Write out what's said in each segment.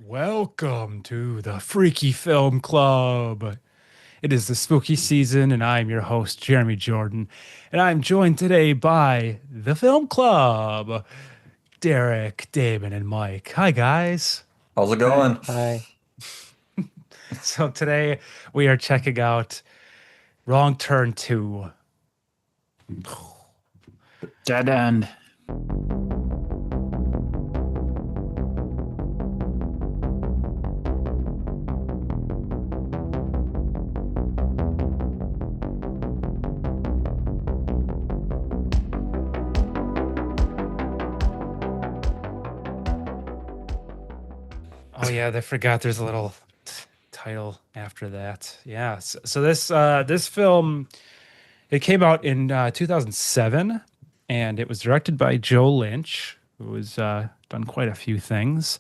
Welcome to the Freaky Film Club. It is the spooky season, and I'm your host, Jeremy Jordan. And I'm joined today by the Film Club, Derek, Damon, and Mike. Hi, guys. How's it Hi. going? Hi. So today we are checking out Wrong Turn 2. Dead end. Oh, yeah, I forgot there's a little title after that. Yeah. So this film, it came out in 2007, and it was directed by Joe Lynch, who has done quite a few things.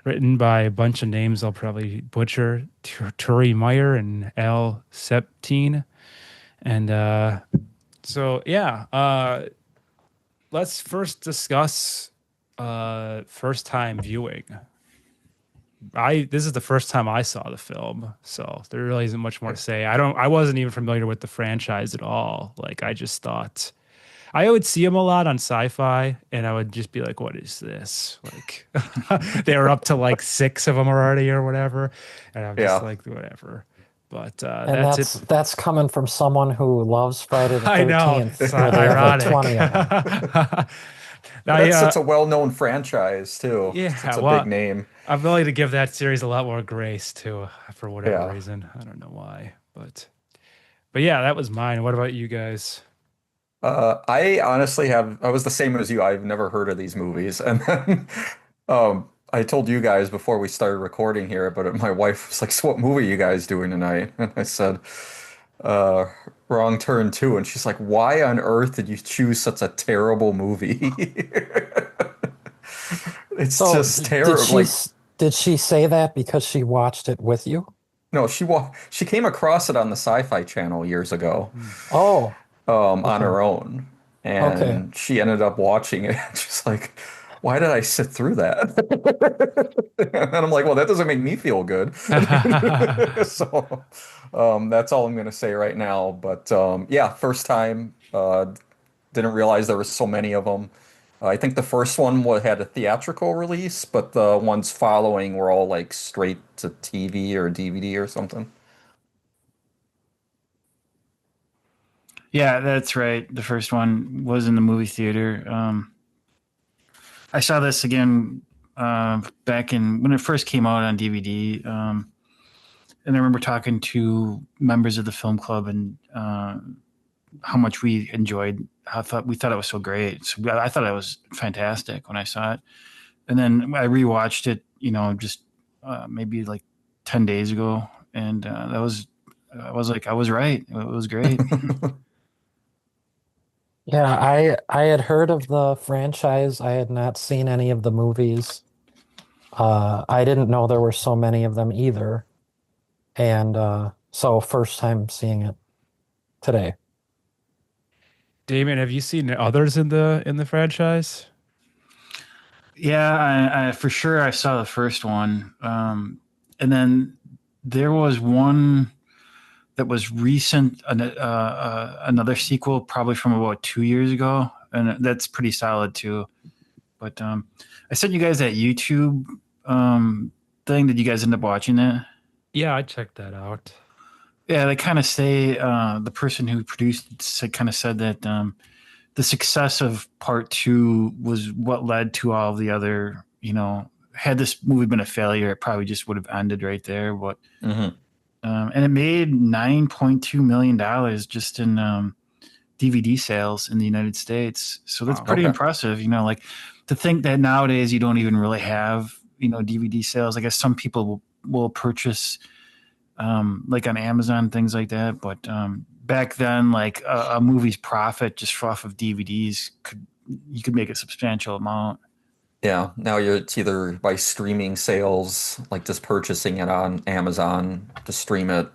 Written by a bunch of names I'll probably butcher: Turi, Meyer, and Al Septien. And let's first discuss first time viewing. This is the first time I saw the film, so there really isn't much more to say. I wasn't even familiar with the franchise at all. Like, I just thought I would see them a lot on sci-fi, and I would just be like, "What is this?" Like, they were up to like six of them already or whatever, and I'm just Yeah, like, whatever. But And that's it. that's coming from someone who loves Friday the I know, 13th, it's where they have like ironic. 20 of them. I that's such a well-known franchise too. Yeah, It's a big well, name. I'm willing to give that series a lot more grace too, for whatever Yeah. reason. I don't know why, but yeah, that was mine. What about you guys? I honestly I was the same as you. I've never heard of these movies. And then I told you guys before we started recording here, but my wife was like, "So what movie are you guys doing tonight?" And I said, uh, Wrong Turn 2. And she's like, "Why on earth did you choose such a terrible movie?" It's So just terrible. Like, did she say that because she watched it with you? no, she came across it on the Sci-Fi Channel years ago, Hmm. Oh, on okay. her own, Okay. and she ended up watching it. She's like, "Why did I sit through that?" And I'm like, "Well, that doesn't make me feel good." So, that's all I'm gonna say right now. But yeah, first time. Didn't realize there was so many of them. I think the first one had a theatrical release, but the ones following were all like straight to TV or DVD or something. Yeah, that's right. The first one was in the movie theater. I saw this again back in when it first came out on DVD. And I remember talking to members of the film club and how much we enjoyed. We thought it was so great. So I thought it was fantastic when I saw it. And then I rewatched it, just maybe like 10 days ago, and I was like, I was right. It was great. Yeah, I had heard of the franchise. I had not seen any of the movies. I didn't know there were so many of them either. And so first time seeing it today. Damon, have you seen others in the franchise? Yeah, I for sure I saw the first one, and then there was one that was recent, another sequel, probably from about 2 years ago, and that's pretty solid too. But I sent you guys that YouTube thing. Did you guys end up watching that? Yeah, I checked that out. Yeah, they kind of say the person who produced it kind of said that the success of part two was what led to all of the other. Had this movie been a failure, it probably just would have ended right there. But Hmm. and it made $9.2 million just in DVD sales in the United States. So that's Wow. pretty Okay. impressive. Like to think that nowadays you don't even really have DVD sales. I guess some people will purchase like on Amazon, things like that. But back then, like a movie's profit just off of DVDs you could make a substantial amount. Yeah, now it's either by streaming sales, like just purchasing it on Amazon to stream it,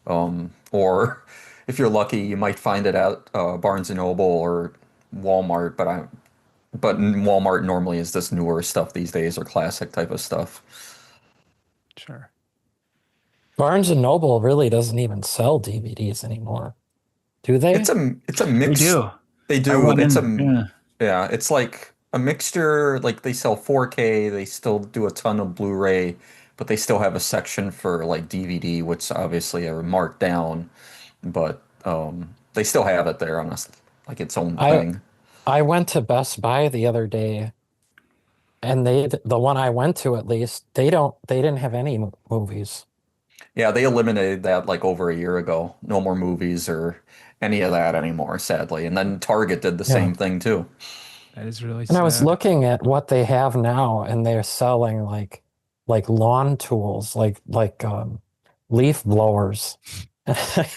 or if you're lucky, you might find it at Barnes and Noble or Walmart. But Walmart normally is this newer stuff these days or classic type of stuff. Sure. Barnes and Noble really doesn't even sell DVDs anymore, do they? It's a They mix. do. They I do. went It's in. Yeah. yeah, it's like a mixture. Like they sell 4K, they still do a ton of Blu-ray, but they still have a section for like DVD, which obviously are marked down, but they still have it there on us like its own I thing. I went to Best Buy the other day, and the one I went to, at least, they didn't have any movies. Yeah, they eliminated that like over a year ago. No more movies or any of that anymore, sadly. And then Target did the Yeah. same thing too. That is really And I was sad. looking at what they have now, and they're selling like lawn tools, like leaf blowers. I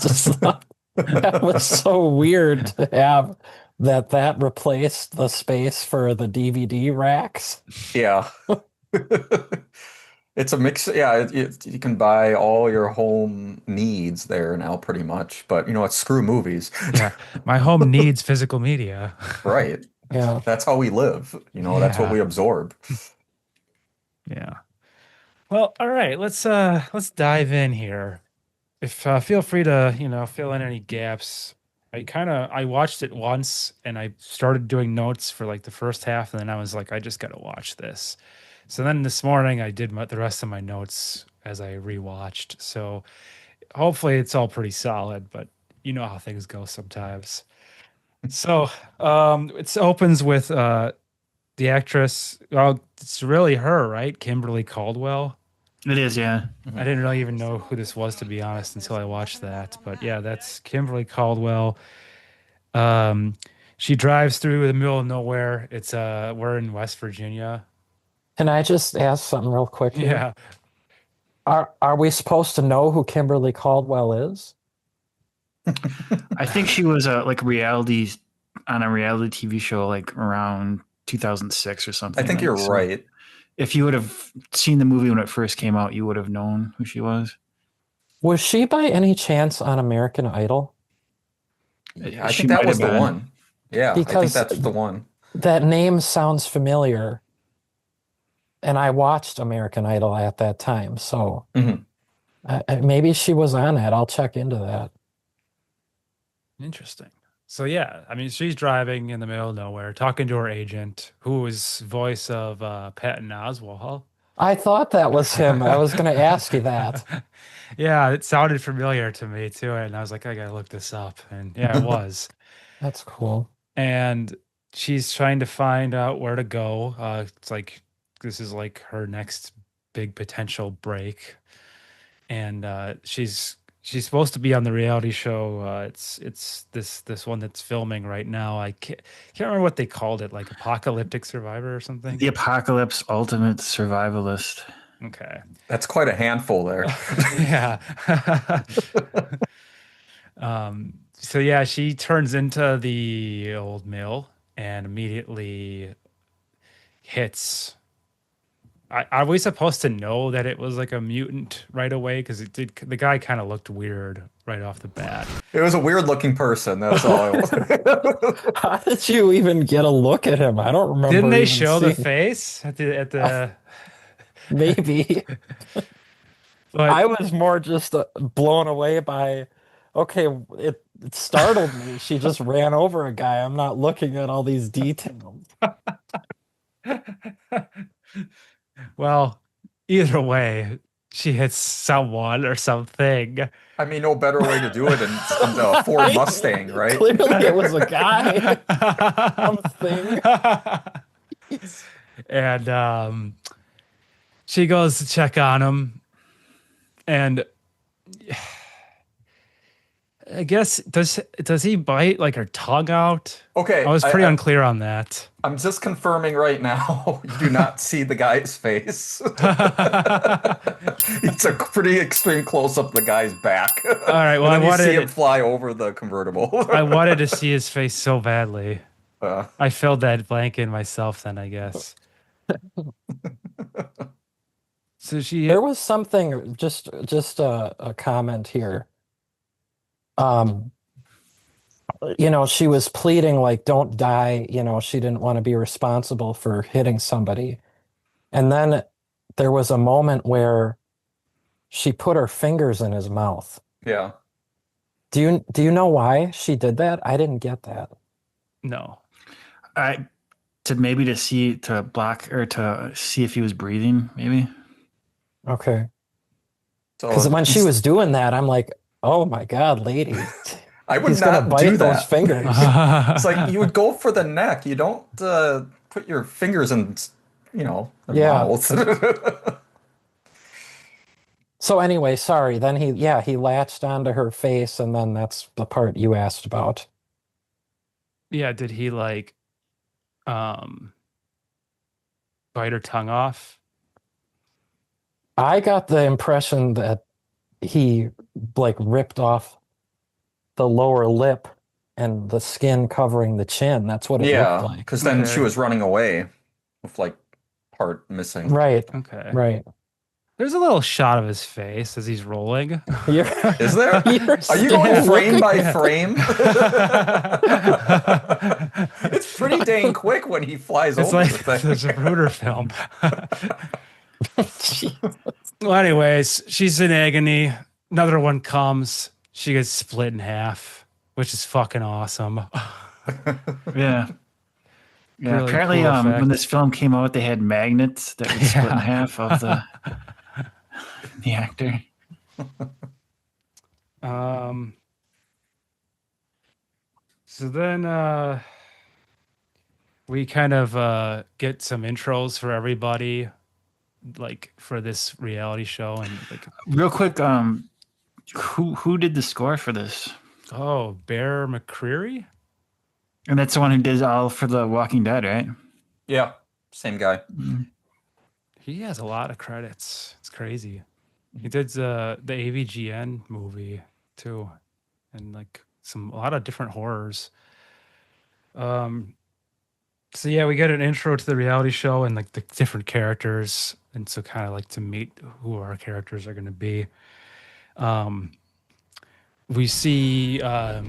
just thought that was so weird to have that replaced the space for the DVD racks. Yeah. It's a mix. Yeah, you can buy all your home needs there now, pretty much. But you know what? Screw movies. Yeah. My home needs physical media. Right. Yeah. That's how we live. You know, that's what Yeah. we absorb. Yeah. Well, all right. Let's dive in here. If feel free to, fill in any gaps. I watched it once and I started doing notes for like the first half, and then I was like, I just gotta watch this. So then this morning I did the rest of my notes as I rewatched. So hopefully it's all pretty solid, but you know how things go sometimes. So it opens with the actress. Well, it's really her, right? Kimberly Caldwell. It is, yeah. I didn't really even know who this was, to be honest, until I watched that. But yeah, that's Kimberly Caldwell. Um, she drives through the middle of nowhere. We're in West Virginia. Can I just ask something real quick here? Yeah. Are we supposed to know who Kimberly Caldwell is? I think she was like on a reality TV show like around 2006 or something. I think like, you're so right. if you would have seen the movie when it first came out, you would have known who she was. Was she by any chance on American Idol? Yeah, I She think that might was have the been. one. Yeah, I think Because that's the one. that name sounds familiar, and I watched American Idol at that time, so Mhm. maybe she was on it. I'll check into that. Interesting. So yeah, I mean, she's driving in the middle of nowhere, talking to her agent, who is voice of Patton Oswalt. I thought that was him. I was going to ask you that. Yeah, it sounded familiar to me too, and I was like, I gotta look this up, and yeah, it was. That's cool. And she's trying to find out where to go. It's like this is like her next big potential break, and she's supposed to be on the reality show. It's this one that's filming right now. I can't remember what they called it, like Apocalyptic Survivor or something. The Apocalypse Ultimate Survivalist. Okay. That's quite a handful there. Yeah. So yeah, she turns into the old mill and immediately hits. Are we supposed to know that it was like a mutant right away? Because the guy kind of looked weird right off the bat. It was a weird looking person. That's all I was. How did you even get a look at him? I don't remember. Didn't they even show the seeing- face at the Maybe. but I was more just blown away by, okay, it startled me. She just ran over a guy. I'm not looking at all these details. well, either way, she hits someone or something. I mean, no better way to do it than the Ford Mustang, right? Clearly it was a guy. Something. And she goes to check on him, and I guess does he bite like her tongue out? Okay, I was pretty unclear on that. I'm just confirming right now. You do not see the guy's face. It's a pretty extreme close up of the guy's back. All right, well, And then I you see wanted him fly over the convertible. I wanted to see his face so badly. Uh, I filled that blank in myself then, I guess. So There was something, just a comment here. She was pleading like, don't die. She didn't want to be responsible for hitting somebody. And then there was a moment where she put her fingers in his mouth. Yeah. Do you know why she did that? I didn't get that. No. To see to block or to see if he was breathing, maybe. Okay. So Because when she was doing that, I'm like, oh my God, lady. I would He's gonna not bite do those that. fingers. It's like you would go for the neck. You don't put your fingers in, their Yeah. mouth. So anyway, sorry. Then he latched onto her face, and then that's the part you asked about. Yeah, did he like um bite her tongue off? I got the impression that he like ripped off the lower lip and the skin covering the chin. That's what it looked Yeah, like. because then she Okay. was running away with like part missing. Right, Okay. right. There's a little shot of his face as he's rolling. You're, Is there? you're Are you going still frame looking- by Yeah. frame? It's pretty dang quick when he flies It's over like the thing. the Zapruder film. Well, anyways, she's in agony. Another one comes. She gets split in half, which is fucking awesome. Yeah. Yeah. Really Apparently, cool effect. when this film came out, they had magnets that would split in Yeah. half of the actor. So then we kind of get some intros for everybody, like for this reality show, and like, Real quick, who did the score for this? oh, Bear McCreary. And that's the one who did all for The Walking Dead, right? Yeah, same guy. He has a lot of credits. It's crazy. He did the AVGN movie too, and like a lot of different horrors. So yeah, we get an intro to the reality show and like the different characters, and so kind of like to meet who our characters are going to be. We see well,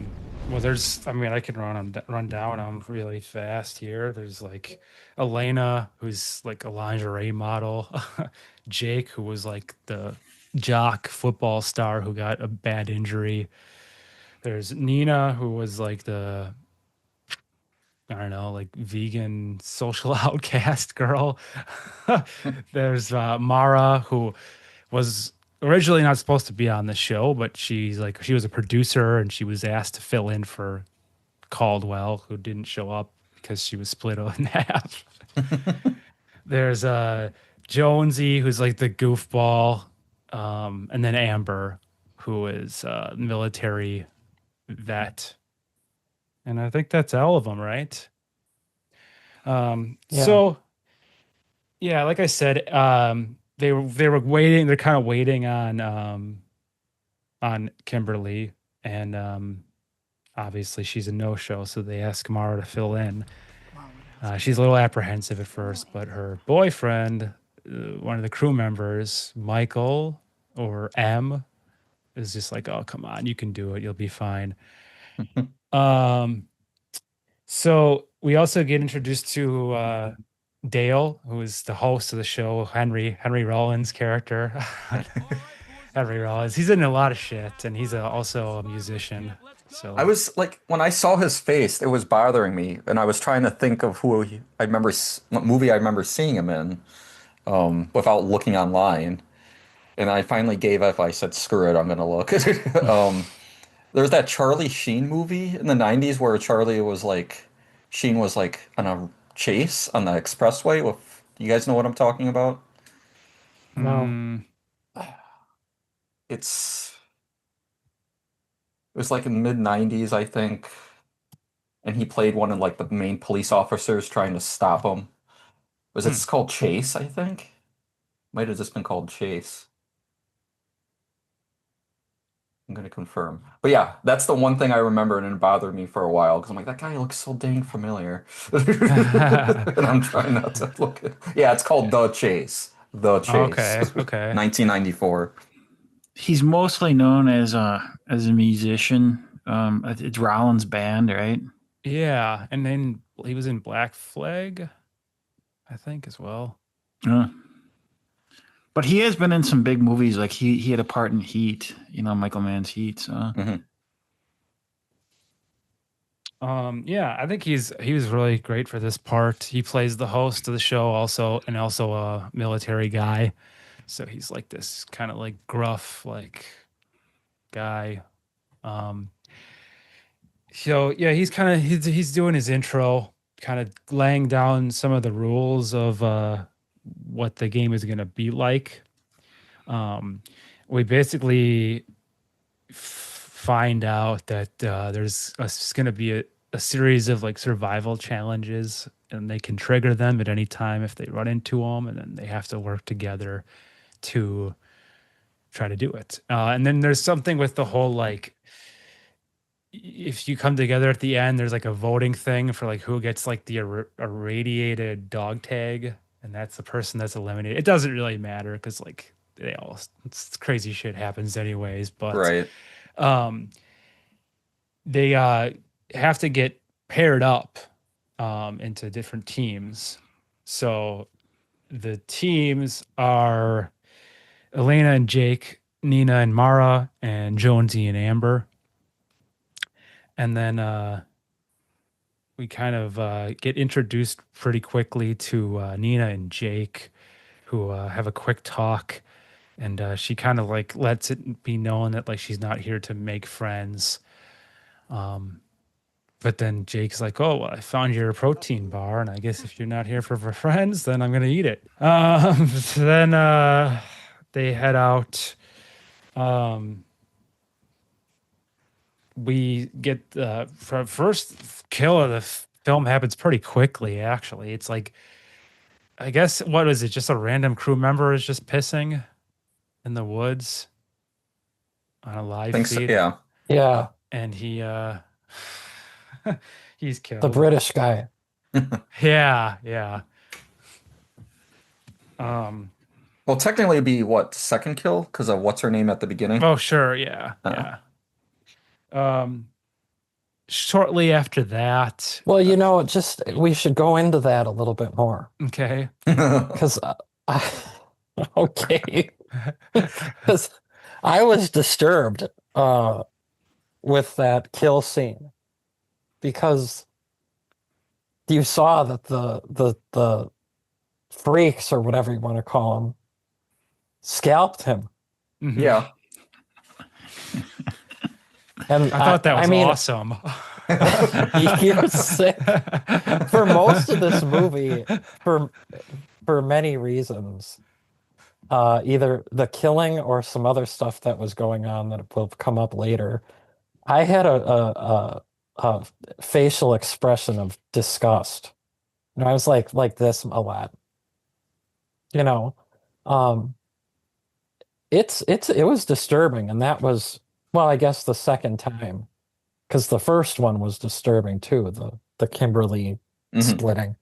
I mean, I can run down them really fast here. There's like Elena, who's like a lingerie model. Jake, who was like the jock football star who got a bad injury. There's Nina, who was like the, I don't know, like vegan social outcast girl. There's Mara, who was originally not supposed to be on the show, but she was a producer and she was asked to fill in for Caldwell, who didn't show up because she was split in half. There's Jonesy, who's like the goofball, and then Amber, who is military vet. And I think that's all of them, right? Yeah. So yeah, like I said, they were waiting. They're kind of waiting on Kimberly, and obviously she's a no-show. So they ask Mara to fill in. She's a little apprehensive at first, but her boyfriend, one of the crew members, Michael or M, is just like, "Oh, come on, you can do it. You'll be fine." So we also get introduced to Dale, who is the host of the show, Henry Rollins' character. Henry Rollins. He's in a lot of shit, and he's also a musician. So I was like, when I saw his face, it was bothering me, and I was trying to think of what movie I remember seeing him in, without looking online. And I finally gave up. I said, "Screw it, I'm gonna look." There's that Charlie Sheen movie in the '90s where Sheen was like on a chase on the expressway. You guys know what I'm talking about? No. It was like in the mid '90s, I think, and he played one of like the main police officers trying to stop him. It's called Chase, I think? Might have just been called Chase. I'm gonna confirm. But yeah, that's the one thing I remember, and it bothered me for a while because I'm like, that guy looks so dang familiar. And I'm trying not to look at. Yeah, it's called The Chase. The Chase. okay. 1994. He's mostly known as a musician. It's Rollins' band, right? Yeah, and then he was in Black Flag, I think, as well. Uh, But he has been in some big movies. Like he had a part in Heat, Michael Mann's Heat. So Mhm. Yeah, I think he was really great for this part. He plays the host of the show also, and also a military guy. So he's like this kind of like gruff like guy. Um, so yeah, he's doing his intro, kind of laying down some of the rules of what the game is going to be like. We basically find out that there's going to be a series of like survival challenges, and they can trigger them at any time if they run into them, and then they have to work together to try to do it. And then there's something with the whole like, if you come together at the end, there's like a voting thing for like who gets like the irradiated dog tag, and that's the person that's eliminated. It doesn't really matter because like it's crazy shit happens anyways, but Right. they have to get paired up into different teams. So the teams are Elena and Jake, Nina and Mara, and Jonesy and Amber. And then we kind of get introduced pretty quickly to Nina and Jake, who have a quick talk. And she kind of like lets it be known that like she's not here to make friends. But then Jake's like, "Oh, well, I found your protein bar, and I guess if you're not here for friends, then I'm gonna eat it." So then they head out. We get the first kill of the film happens pretty quickly. Actually, it's like, I guess, what is it? Just a random crew member is just pissing in the woods on a live Think so. feed, Yeah. Yeah, and he's the killed. British guy. Yeah, yeah. Um. Well, technically it'd be what, second kill because of what's her name at the beginning? Oh, sure. Yeah, Uh, yeah. Shortly after that. Well, just we should go into that a little bit more Okay. because okay, because I was disturbed with that kill scene because you saw that the freaks or whatever you want to call them scalped him, Mhm. Yeah. and I thought that was I mean, awesome. you're sick for most of this movie for many reasons. Either the killing or some other stuff that was going on that will come up later. I had a facial expression of disgust. I was like this a lot. You know, um, it was disturbing, and that was, well, I guess the second time, because the first one was disturbing too, the Kimberly Mhm. splitting.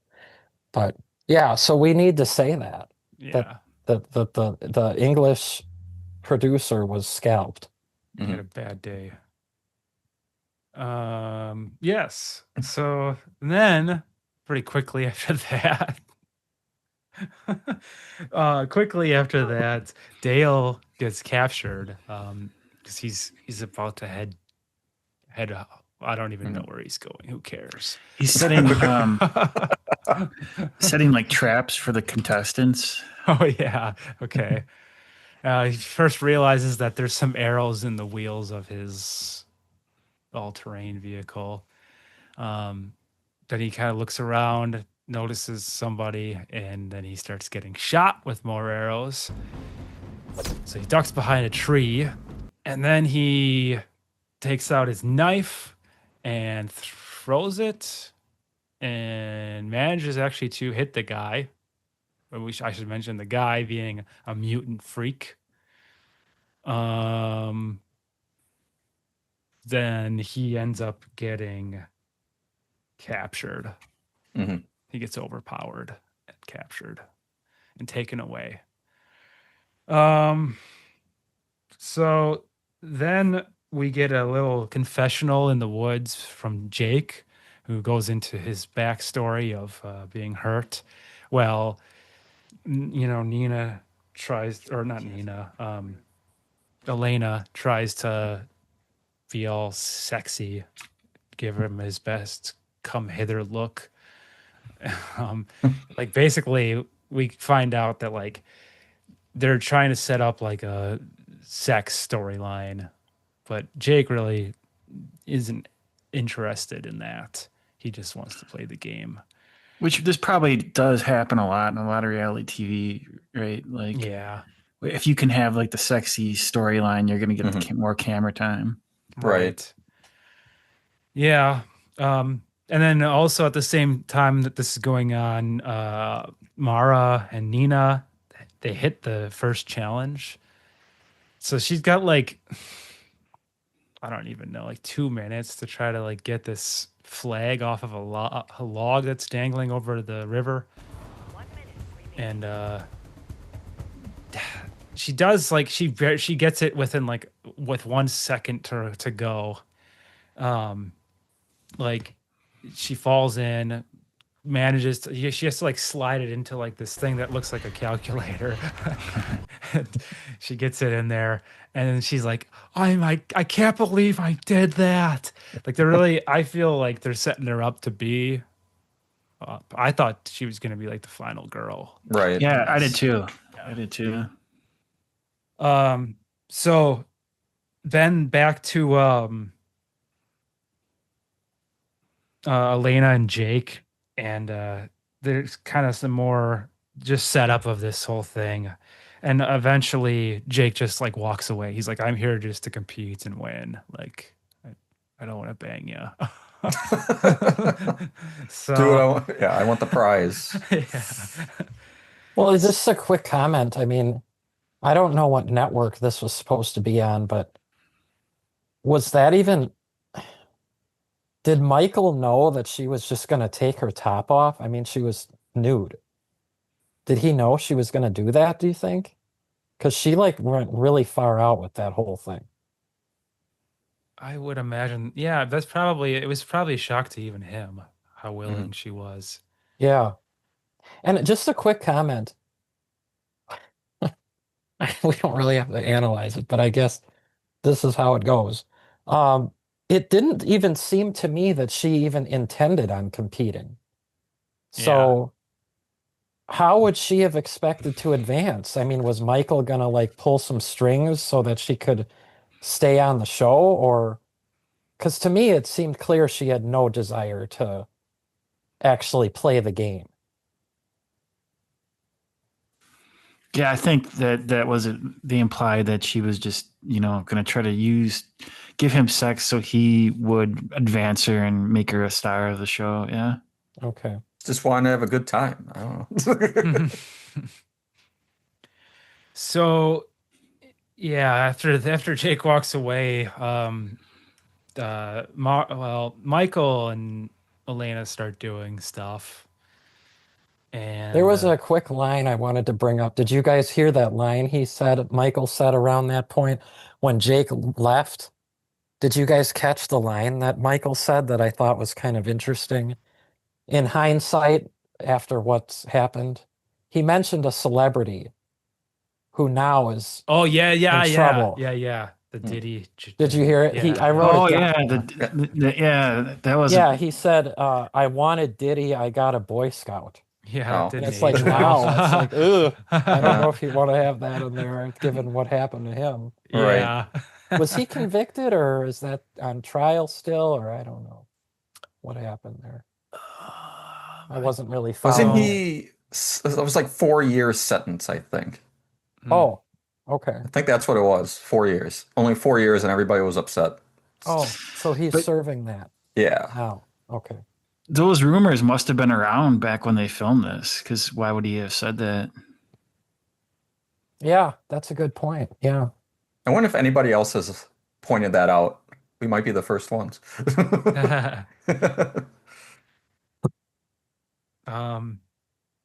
But yeah, so we need to say that Yeah. the English producer was scalped. He had a bad day. Yes. So then pretty quickly after that, Dale gets captured. Because he's about to head out. I don't even know where he's going. Who cares? he's setting setting like traps for the contestants. Oh yeah. Okay. He first realizes that there's some arrows in the wheels of his all-terrain vehicle. Then he kind of looks around, notices somebody, and then he starts getting shot with more arrows. So he ducks behind a tree, and then he takes out his knife and throws it, and manages actually to hit the guy. I should mention the guy being a mutant freak. Then he ends up getting captured. Mhm. He gets overpowered and captured and taken away. So then we get a little confessional in the woods from Jake, who goes into his backstory of being hurt. Well, Nina tries, or not Nina, Elena tries to be all sexy, give him his best come hither look. Um, like basically, we find out that like they're trying to set up like a sex storyline, but Jake really isn't interested in that. He just wants to play the game. Which this probably does happen a lot in a lot of reality TV, right? Like, Yeah, if you can have like the sexy storyline, you're going to get more camera time. Right. Yeah. And then also at the same time that this is going on, Mara and Nina, they hit the first challenge. So she's got like, I don't even know, like 2 minutes to try to like get this flag off of a log that's dangling over the river. And she does like she gets it within like with 1 second to go. Like she falls in, manages to she has to like slide it into like this thing that looks like a calculator. And she gets it in there, and then she's like, I can't believe I did that. Like they're really, I feel like they're setting her up to be I thought she was going to be like the final girl. Right. Yeah, I did too. I did too. So then back to Elena and Jake, and there's kind of some more just setup of this whole thing, and eventually Jake just like walks away. He's like, I'm here just to compete and win. Like I don't want to bang you. So Do what I want. Yeah, I want the prize. yeah. Well, just a quick comment. I mean, I don't know what network this was supposed to be on, but was that even, did Michael know that she was just going to take her top off? I mean, she was nude. Did he know she was going to do that, do you think? Because she like went really far out with that whole thing. I would imagine. Yeah, that's probably, it was probably a shock to even him how willing she was. Yeah. And just a quick comment. We don't really have to analyze it, but I guess this is how it goes. Um, it didn't even seem to me that she even intended on competing. So how would she have expected to advance? I mean, was Michael gonna like pull some strings so that she could stay on the show? Or because to me it seemed clear she had no desire to actually play the game. Yeah, I think that was it. They implied that she was just, going to try to give him sex so he would advance her and make her a star of the show. Yeah. Okay. Just want to have a good time. I don't know. So yeah, after Jake walks away, Michael and Elena start doing stuff, and There was a quick line I wanted to bring up. Did you guys hear that line Michael said around that point when Jake left? Did you guys catch the line that Michael said that I thought was kind of interesting? In hindsight, after what's happened, he mentioned a celebrity who now is oh yeah, in trouble. the Diddy. Did you hear it? Yeah, I wrote Oh it down. yeah, that was He said, I wanted Diddy, I got a Boy Scout. yeah, Oh. it didn't And it's like, age wow, well. it's like, ugh. I don't know if you want to have that in there, given what happened to him. Yeah. Was he convicted, or is that on trial still, or I don't know what happened there? I wasn't really Wasn't following it. he? It was like 4 years sentence, I think. Oh, okay. I think that's what it was. 4 years. Only 4 years, and everybody was upset. Oh, so he's But- serving that Yeah. now. Okay. those rumors must have been around back when they filmed this, because why would he have said that? Yeah, that's a good point. Yeah. I wonder if anybody else has pointed that out. We might be the first ones.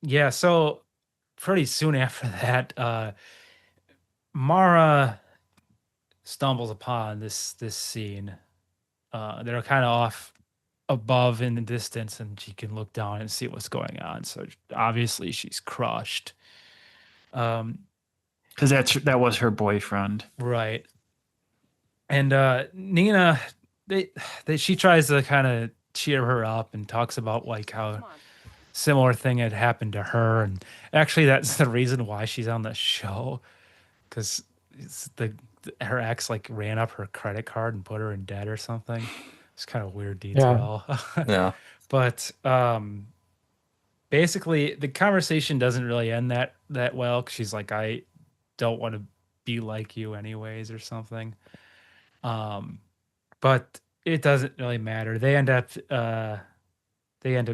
Yeah, so pretty soon after that, Mara stumbles upon this scene. They're kind of off above in the distance, and she can look down and see what's going on. So obviously she's crushed. because that was her boyfriend. Right. And Nina, she tries to kind of cheer her up and talks about like how similar thing had happened to her, and actually that's the reason why she's on the show, because her ex like ran up her credit card and put her in debt or something. It's kind of weird detail. Yeah. But basically the conversation doesn't really end that well, 'cause she's like, I don't want to be like you anyways or something. But it doesn't really matter. They end up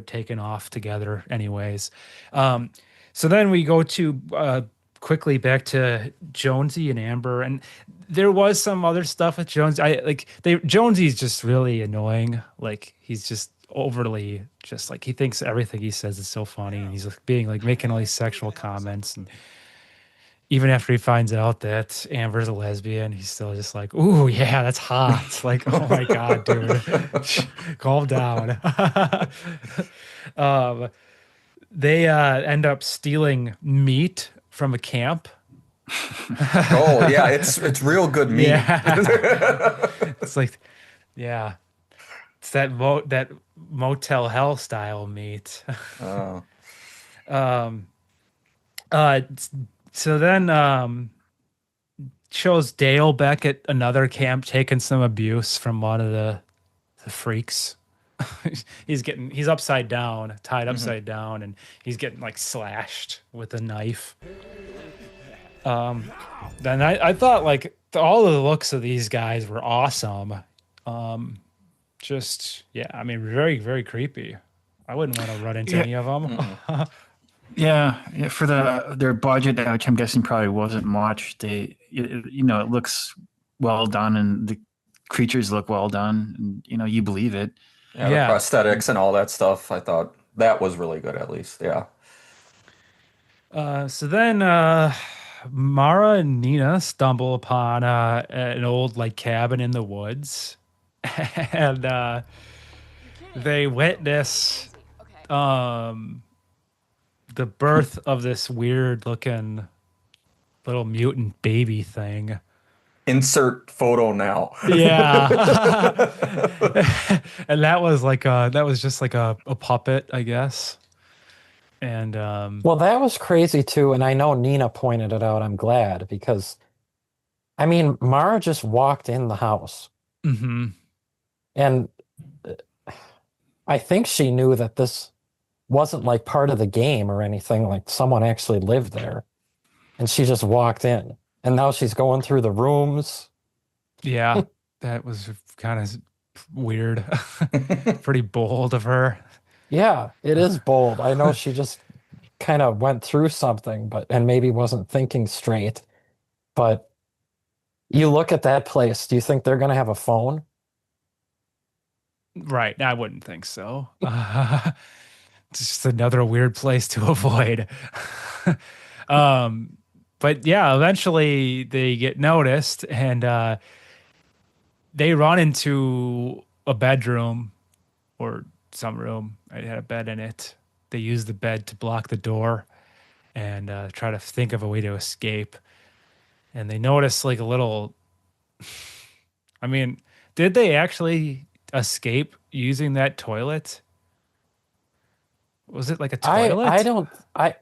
taking off together anyways. So then we go to quickly back to Jonesy and Amber, and there was some other stuff with Jones. Jonesy's just really annoying. Like he's just overly just like, he thinks everything he says is so funny, and he's like being like making all these sexual comments, and even after he finds out that Amber's a lesbian, he's still just like, ooh, yeah, that's hot. Like, oh my God, dude, calm down. They end up stealing meat from a camp. Oh yeah, it's real good meat. Yeah. It's like, yeah, it's that Motel Hell style meat. Oh. So then shows Dale back at another camp taking some abuse from one of the freaks. He's upside down, tied upside down, and he's getting like slashed with a knife. Then I thought like all the looks of these guys were awesome. Just yeah, I mean, very, very creepy. I wouldn't want to run into any of them. Yeah, for their budget, which I'm guessing probably wasn't much. It looks well done, and the creatures look well done, and you believe it. Yeah, the prosthetics and all that stuff. I thought that was really good, at least. Yeah. So then Mara and Nina stumble upon an old like cabin in the woods, and they witness the birth of this weird looking little mutant baby thing. Insert photo now. Yeah. And that was just like a puppet, I guess. And well, that was crazy too, and I know Nina pointed it out. I'm glad, because I mean, Mara just walked in the house. And I think she knew that this wasn't like part of the game or anything, like someone actually lived there, and she just walked in, and now she's going through the rooms. Yeah, that was kind of weird. Pretty bold of her. Yeah, it is bold. I know she just kind of went through something, and maybe wasn't thinking straight. But you look at that place, do you think they're going to have a phone? Right, I wouldn't think so. Just another weird place to avoid. But yeah, eventually they get noticed, and they run into a bedroom or some room. It had a bed in it. They use the bed to block the door and try to think of a way to escape. And they notice like a little. I mean, did they actually escape using that toilet? Was it like a toilet?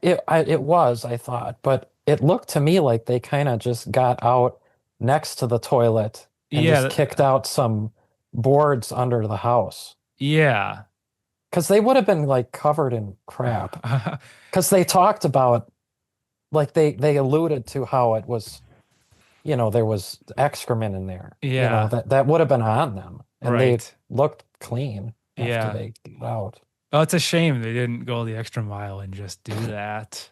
It was, I thought, but it looked to me like they kind of just got out next to the toilet and just kicked out some boards under the house. Yeah. Because they would have been like covered in crap. Because they talked about, like they alluded to how it was, there was excrement in there. Yeah. That would have been on them. And Right. they looked clean after they got out. Oh, it's a shame they didn't go the extra mile and just do that.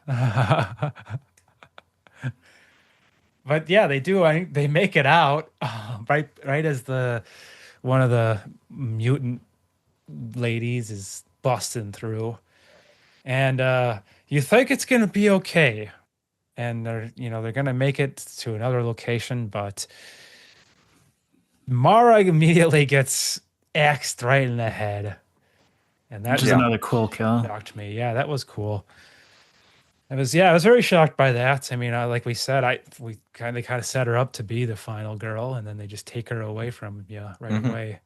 But yeah, they do. I think they make it out right as one of the mutant ladies is busting through, and you think it's gonna be okay, and they're gonna make it to another location, but Mara immediately gets axed right in the head. And that's another cool kill. Knocked me. Yeah, that was cool. I was very shocked by that. I mean, like we said, we kind of set her up to be the final girl, and then they just take her away from you right Mhm. away.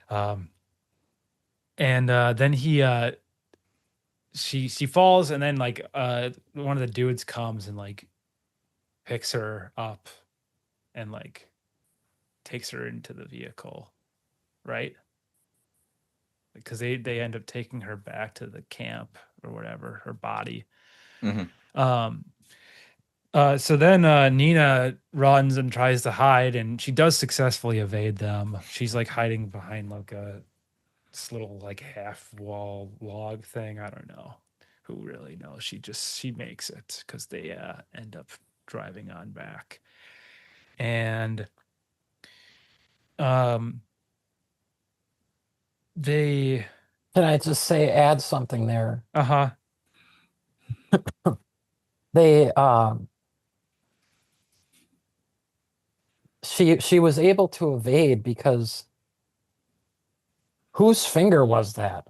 Um, and then she falls, and then like one of the dudes comes and like picks her up and like takes her into the vehicle, right? Because they end up taking her back to the camp or whatever, her body. Mhm. Um, so then Nina runs and tries to hide, and she does successfully evade them. She's like hiding behind like this little like half wall log thing. I don't know who really knows. She makes it because they end up driving on back, and um they Can I just say, add something there? uh-huh They she was able to evade because whose finger was that?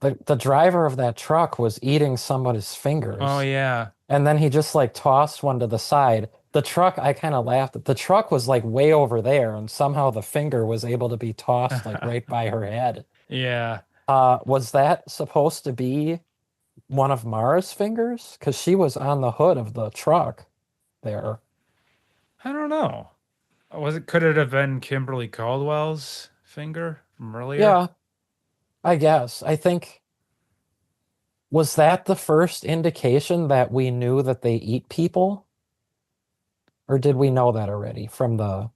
The driver of that truck was eating somebody's fingers. oh yeah And then he just like tossed one to the side. The truck, I kind of laughed at the truck was like way over there, and somehow the finger was able to be tossed like right by her head. yeah. Was that supposed to be one of Mara's fingers? Because she was on the hood of the truck there. I don't know. Could it have been Kimberly Caldwell's finger from earlier? Yeah, I guess. I think was that the first indication that we knew that they eat people? Or did we know that already from the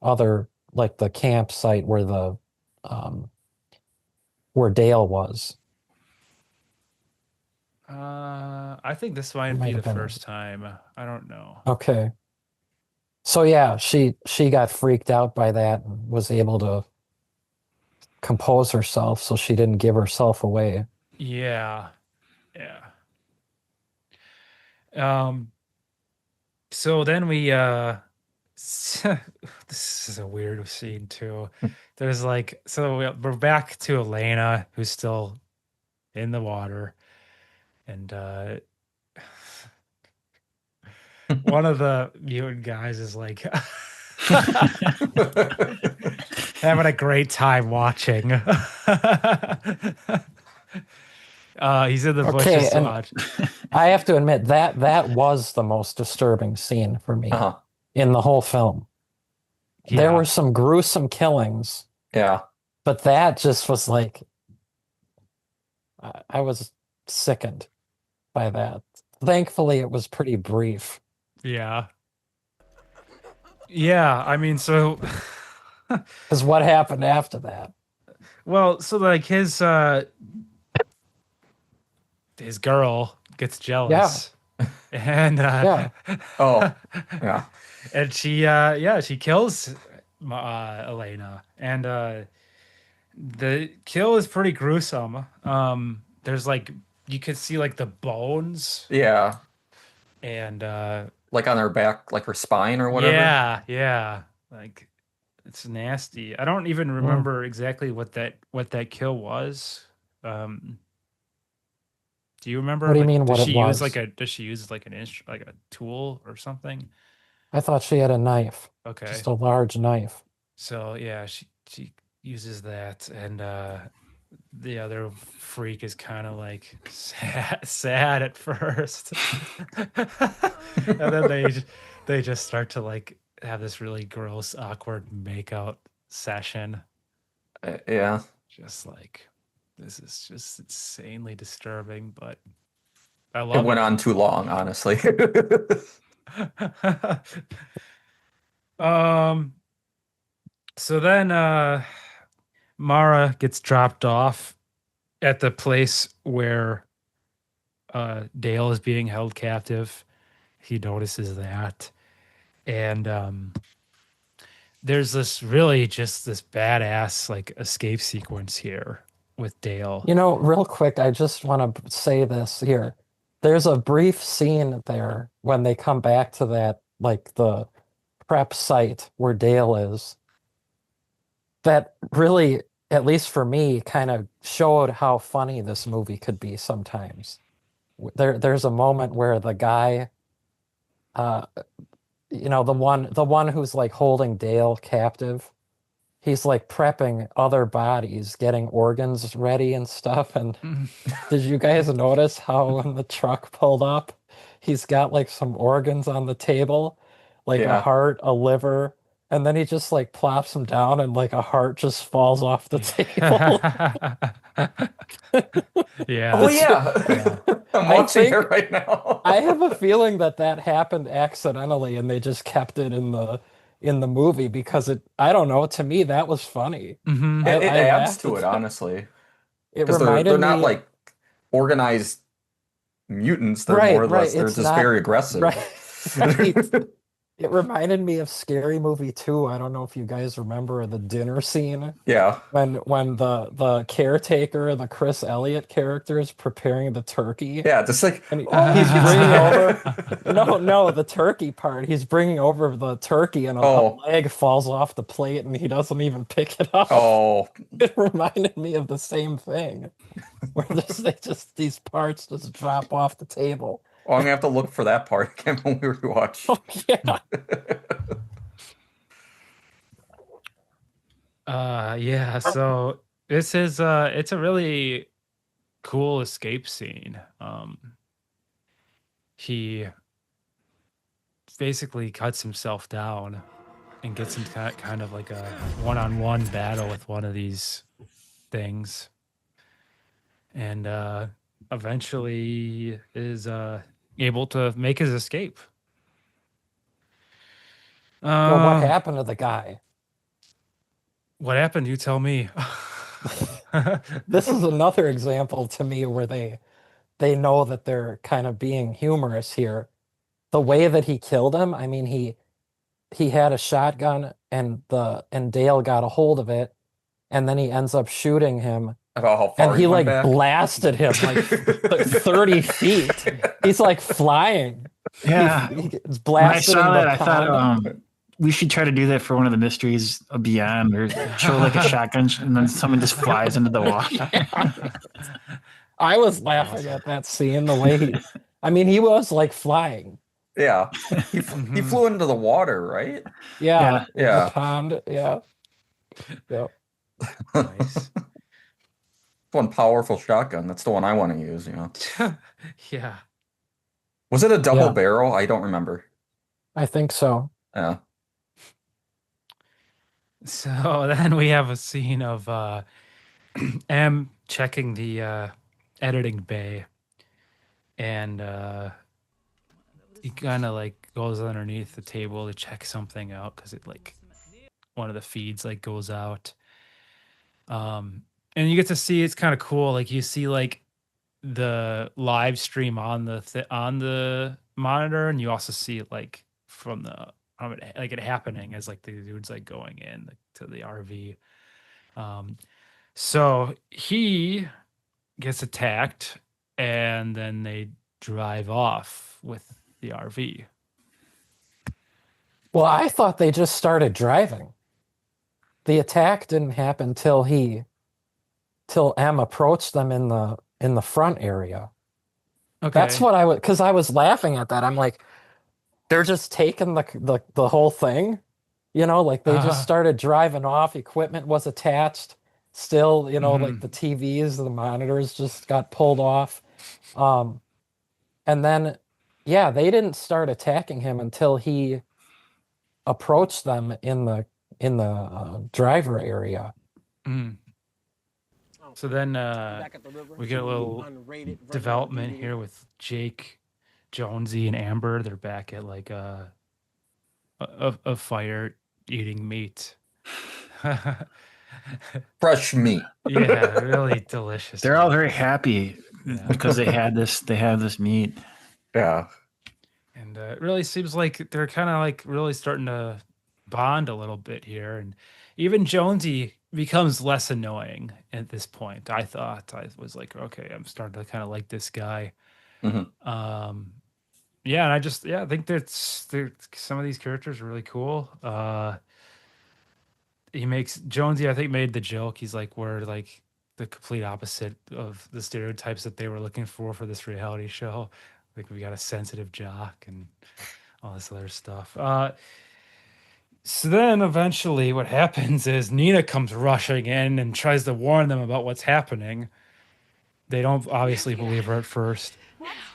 other, like the campsite where the um where Dale was? I think this might It be might the have been. first time. I don't know. Okay. So yeah, she got freaked out by that and was able to compose herself so she didn't give herself away. Yeah, yeah. Um. So then we this is a weird scene too. There's like we're back to Elena who's still in the water, and one of the mutant guys is like having a great time watching. He's in the Okay, bushes to and watch. I have to admit that that was the most disturbing scene for me Uh-huh. in the whole film. There Yeah, were some gruesome killings, Yeah. but that just was like I was sickened by that. Thankfully, it was pretty brief. yeah, yeah. I mean, so Because what happened after that? well, so like his girl gets jealous, and Yeah. Oh, yeah. and she kills Elena, and the kill is pretty gruesome. There's like you can see like the bones Yeah. and Like on her back, like her spine or whatever. yeah, like it's nasty. I don't even Mm. remember exactly what that kill was. Do you remember? What do you Like, mean what it was? does she use like like a tool or something? I thought she had a knife, Okay. just a large knife. So yeah, she uses that, and the other freak is kind of like sad at first, and then they just start to like have this really gross, awkward makeout session. Yeah. Just like this is just insanely disturbing, but I It love went it. on too long, honestly. um. So then, Mara gets dropped off at the place where Dale is being held captive. He notices that, and there's this really just this badass like escape sequence here with Dale. You know, real quick, I just want to say this here. There's a brief scene there when they come back to that, like the prep site where Dale is, that really, at least for me, kind of showed how funny this movie could be sometimes. there's a moment where the guy, uh, the one who's like holding Dale captive, he's like prepping other bodies, getting organs ready and stuff. And did you guys notice how when the truck pulled up, he's got like some organs on the table, like a Yeah. heart, a liver, and then he just like plops them down and like a heart just falls off the table. Oh Yeah. yeah. Yeah. I'm I watching it think right now. I have a feeling that that happened accidentally and they just kept it in the movie because I don't know, to me that was funny. Hmm. It I adds laughed to at it, that. honestly, It because they're reminded not me, like organized mutants. They're more right, or right. less they're It's just not very right, aggressive. right. It reminded me of Scary Movie 2. I don't know if you guys remember the dinner scene Yeah. when the caretaker, the Chris Elliott character, is preparing the turkey Yeah, just like, and oh, he's he gets bringing over it. no, the turkey part. He's bringing over the turkey and a Oh, leg falls off the plate and he doesn't even pick it up. oh, It reminded me of the same thing where these parts just drop off the table. oh, I'm gonna have to look for that part again when we rewatch. Oh yeah. Yeah, so this is it's a really cool escape scene. He basically cuts himself down and gets into kind of like a one-on-one battle with one of these things, and eventually is able to make his escape. Well, what Uh, happened to the guy? what happened? You tell me. This is another example to me where they know that they're kind of being humorous here. The way that he killed him, I mean, he had a shotgun and Dale got a hold of it, and then he ends up shooting him, About how and far he he went like back. blasted him like 30 feet. He's like flying. Yeah. He's When I blasted saw in the that, I thought pond. we should try to do that for one of the mysteries of Beyond, or show like a shotgun and then someone just flies into the wall. Yeah. I was laughing at that scene, the way I mean, he was like flying. Yeah, he Mhm. flew into the water, right? Yeah, in the Yeah. pond. Yeah. Yep. Nice. One powerful shotgun. That's the one I want to use, you know. Yeah. Was it a double Yeah. barrel? I don't remember. I think so. Yeah. So then we have a scene of M checking the editing bay, and he kind of like goes underneath the table to check something out because it like one of the feeds like goes out. And you get to see it's kind of cool. Like you see like the live stream on on the monitor, and you also see it like from like it happening as like the dude's like going in to the RV. So he gets attacked, and then they drive off with the RV. Well, I thought they just started driving. The attack didn't happen till M approached them in the front area. Okay. That's what because I was laughing at that. I'm like, they're just taking the whole thing, like they just started driving off. Equipment was attached, still, like the TVs, the monitors just got pulled off, and then, yeah, they didn't start attacking him until he approached them in the driver area. Mm. So then we get a little development here with Jake, Jonesy, and Amber. They're back at like a fire eating meat. Fresh meat. Yeah, really delicious. They're all meat. very happy Yeah. because they have this meat. Yeah. And it really seems like they're kind of like really starting to bond a little bit here. And even Jonesy becomes less annoying at this point. I thought I was like, okay, I'm starting to kind of like this guy. Mhm. Yeah, and I think some of these characters are really cool. He makes Jonesy, I think, made the joke. He's like, where like the complete opposite of the stereotypes that they were looking for this reality show. Like we got a sensitive jock and all this other stuff. So then eventually what happens is Nina comes rushing in and tries to warn them about what's happening. They don't obviously believe her at first.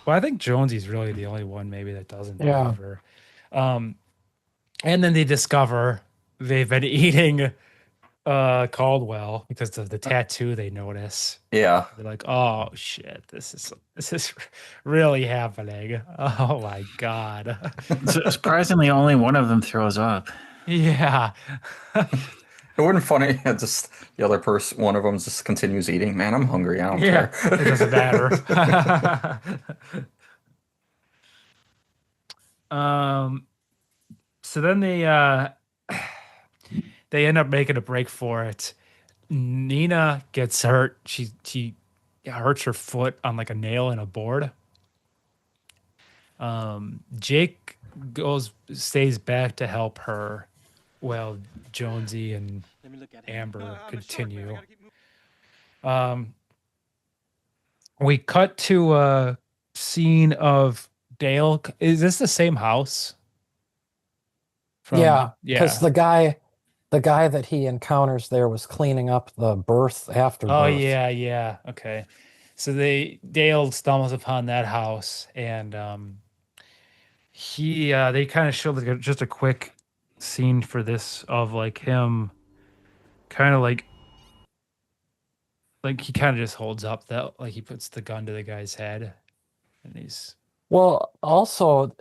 Well, I think Jonesy's really the only one maybe that doesn't Yeah. believe her. And then they discover they've been eating Caldwell because of the tattoo they notice. Yeah. They're like, oh shit, this is really happening. Oh my god. So surprisingly, only one of them throws up. Yeah. It wouldn't funny. Just the other person, one of them just continues eating. Man, I'm hungry. I don't Yeah. care. It doesn't matter. So then they end up making a break for it. Nina gets hurt. She hurts her foot on like a nail in a board. Jake stays back to help her while Jonesy and Amber continue. We cut to a scene of Dale. Is this the same house? Yeah, because the guy that he encounters there was cleaning up the birth after Oh birth. yeah. Okay. So Dale stumbles upon that house and they kind of show like just a quick scene for this of like him kind of like he kind of just holds up that like he puts the gun to the guy's head and he's Well, also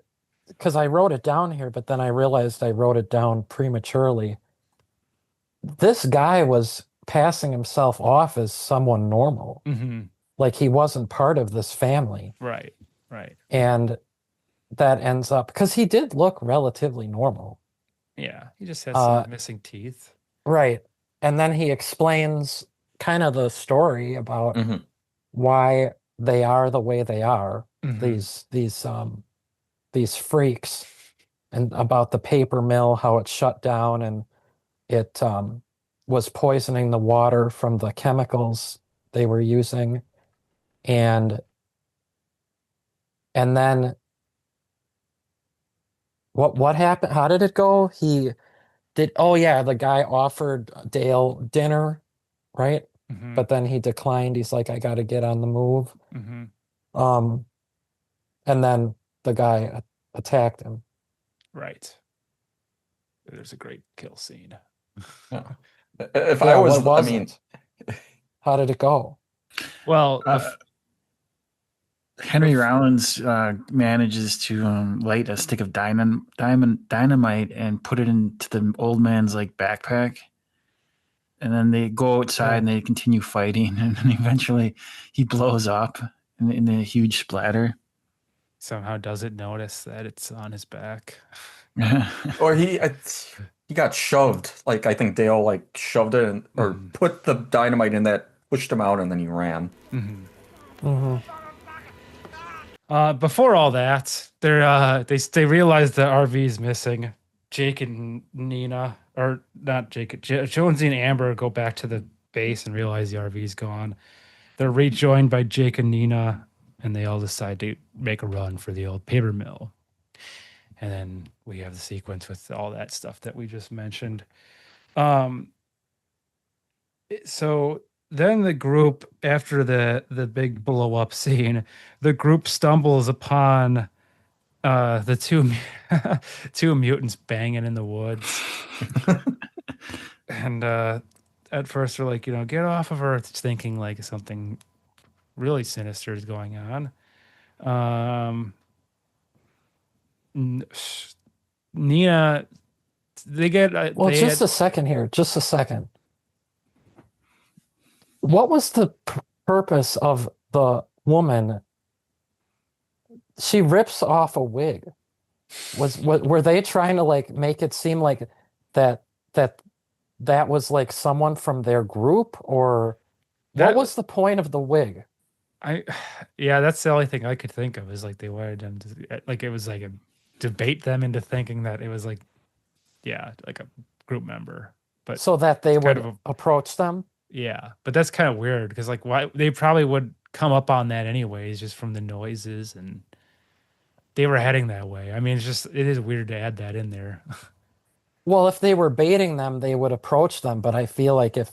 because I wrote it down here, but then I realized I wrote it down prematurely. This guy was passing himself off as someone normal. Like he wasn't part of this family. Right. And that ends up because he did look relatively normal. Yeah, he just has some missing teeth. Right. And then he explains kind of the story about why they are the way they are, these freaks, and about the paper mill, how it shut down and it was poisoning the water from the chemicals they were using. And then what happened? How did it go? The guy offered Dale dinner, right? But then he declined. He's like, I got to get on the move. And then the guy attacked him. Right. There's a great kill scene. How did it go? Well, Henry Rollins manages to light a stick of dynamite and put it into the old man's like backpack. And then they go outside and they continue fighting. And then eventually he blows up in a huge splatter. Somehow doesn't notice that it's on his back. Or he got shoved. Like I think Dale like shoved it or put the dynamite in that, pushed him out, and then he ran. Before all that, they realize the RV is missing. Jake and Nina, or not Jake, Jonesy and Amber go back to the base and realize the RV is gone. They're rejoined by Jake and Nina, and they all decide to make a run for the old paper mill. And then we have the sequence with all that stuff that we just mentioned. So then the group, after the big blow up scene, the group stumbles upon the two mutants banging in the woods. And at first they're like, get off of her, thinking like something really sinister is going on. Nina, they get a second here, just a second. What was the purpose of the woman? She rips off a wig. Were they trying to like make it seem like that was like someone from their group, or what was the point of the wig? That's the only thing I could think of, is like they wanted them to, like, it was like debate them into thinking that it was like, like a group member, but so that they would approach them. Yeah, but that's kind of weird because like why they probably would come up on that anyways, just from the noises, and they were heading that way. I mean, it is weird to add that in there. Well, if they were baiting them, they would approach them. But I feel like if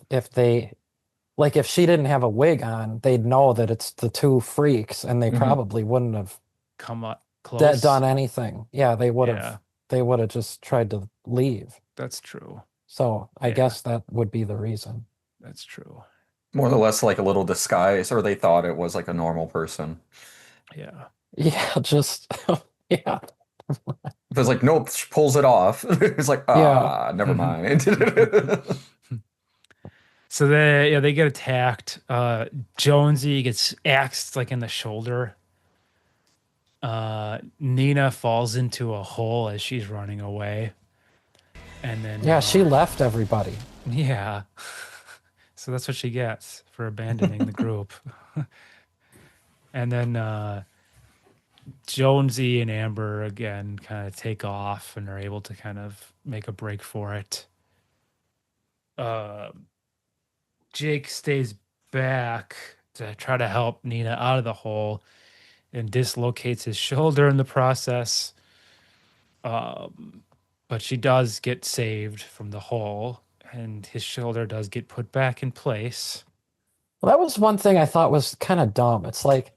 she didn't have a wig on, they'd know that it's the two freaks, and they Mhm. probably wouldn't have Come up close. done anything. Yeah, Yeah, they would have just tried to leave. that's true. So I Yeah, guess that would be the reason. that's true. More or less like a little disguise, or they thought it was like a normal person. Yeah. Yeah, just yeah. If it's like, nope, she pulls it off. It's like, Yeah. never mind. So they get attacked. Jonesy gets axed like in the shoulder. Nina falls into a hole as she's running away. And then Yeah, she left everybody. yeah. So that's what she gets for abandoning the group. And then Jonesy and Amber again kind of take off and are able to kind of make a break for it. Jake stays back to try to help Nina out of the hole and dislocates his shoulder in the process. But she does get saved from the hole, and his shoulder does get put back in place. Well, that was one thing I thought was kind of dumb. It's like,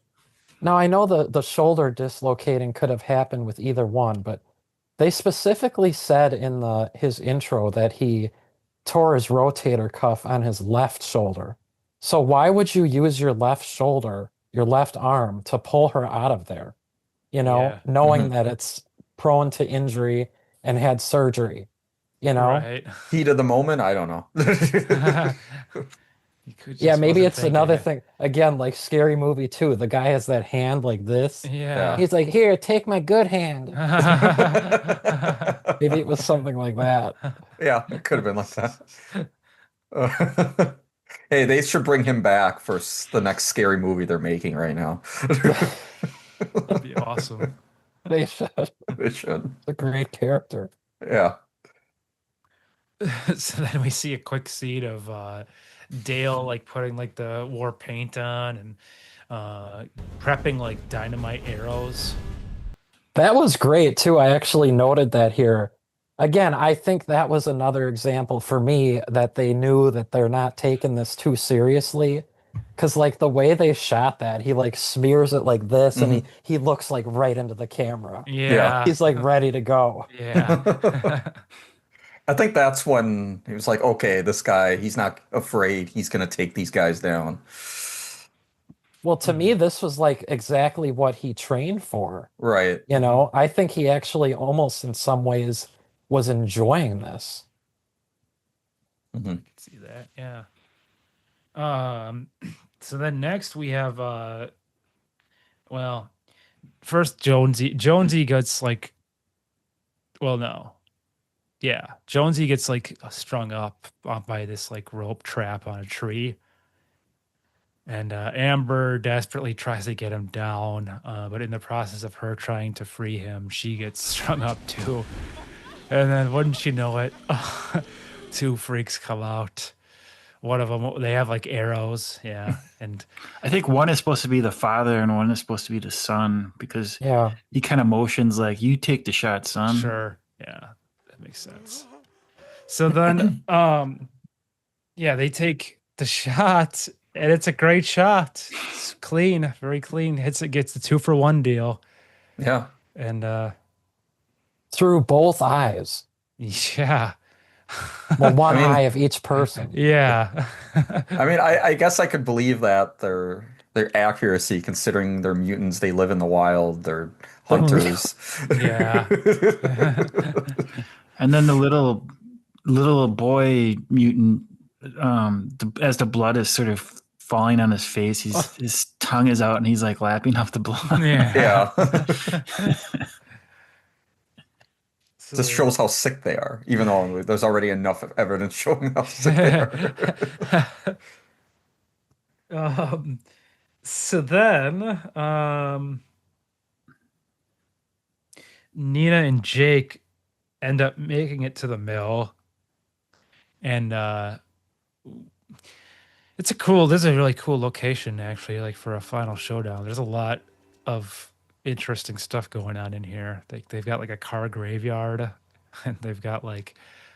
now I know the shoulder dislocating could have happened with either one, but they specifically said in his intro that he tore his rotator cuff on his left shoulder. So why would you use your left shoulder, your left arm to pull her out of there? Yeah. Knowing Mhm. that it's prone to injury and had surgery, Right. Heat of the moment, I don't know. He could Yeah, just maybe wasn't it's thinking another it. thing. Again, like Scary Movie 2, the guy has that hand like this. Yeah. He's like, "Here, take my good hand." Maybe it was something like that. Yeah, it could have been like that. Hey, they should bring him back for the next scary movie they're making right now. That'd be awesome. They should. They should. It's a great character. Yeah. So then we see a quick scene of Dale like putting like the war paint on and prepping like dynamite arrows. That was great too. I actually noted that here. Again, I think that was another example for me that they knew that they're not taking this too seriously. Cause like the way they shot that, he like smears it like this and Mhm. he looks like right into the camera. Yeah. He's like ready to go. Yeah. I think that's when he was like, okay, this guy, he's not afraid. He's gonna take these guys down. Well, to me, this was like exactly what he trained for. Right. I think he actually almost in some ways was enjoying this. Mhm. See that. Yeah. So then next we have well, first Jonesy gets like, well, no. Yeah, Jonesy gets like strung up by this like rope trap on a tree. And Amber desperately tries to get him down, but in the process of her trying to free him, she gets strung up too. And then, wouldn't you know it, two freaks come out. One of them, they have like arrows, yeah. And I think one is supposed to be the father and one is supposed to be the son because Yeah. he kind of motions like, you take the shot, son. sure, yeah, that makes sense. So then, yeah, they take the shot, and it's a great shot. It's clean, very clean. Gets the 2-for-1 deal, Yeah. and Through both eyes. yeah. Well, one I mean- eye of each person. Yeah. I mean, I guess I could believe that their accuracy, considering they're mutants, they live in the wild, they're hunters. Yeah. And then the little boy mutant, as the blood is sort of falling on his face, his tongue is out and he's like lapping up the blood. Yeah. Yeah. Just shows how sick they are, even though there's already enough evidence showing how sick they are. So then, Nina and Jake end up making it to the mill, and This is a really cool location actually, like for a final showdown. There's a lot of interesting stuff going on in here. They've got like a car graveyard and they've got like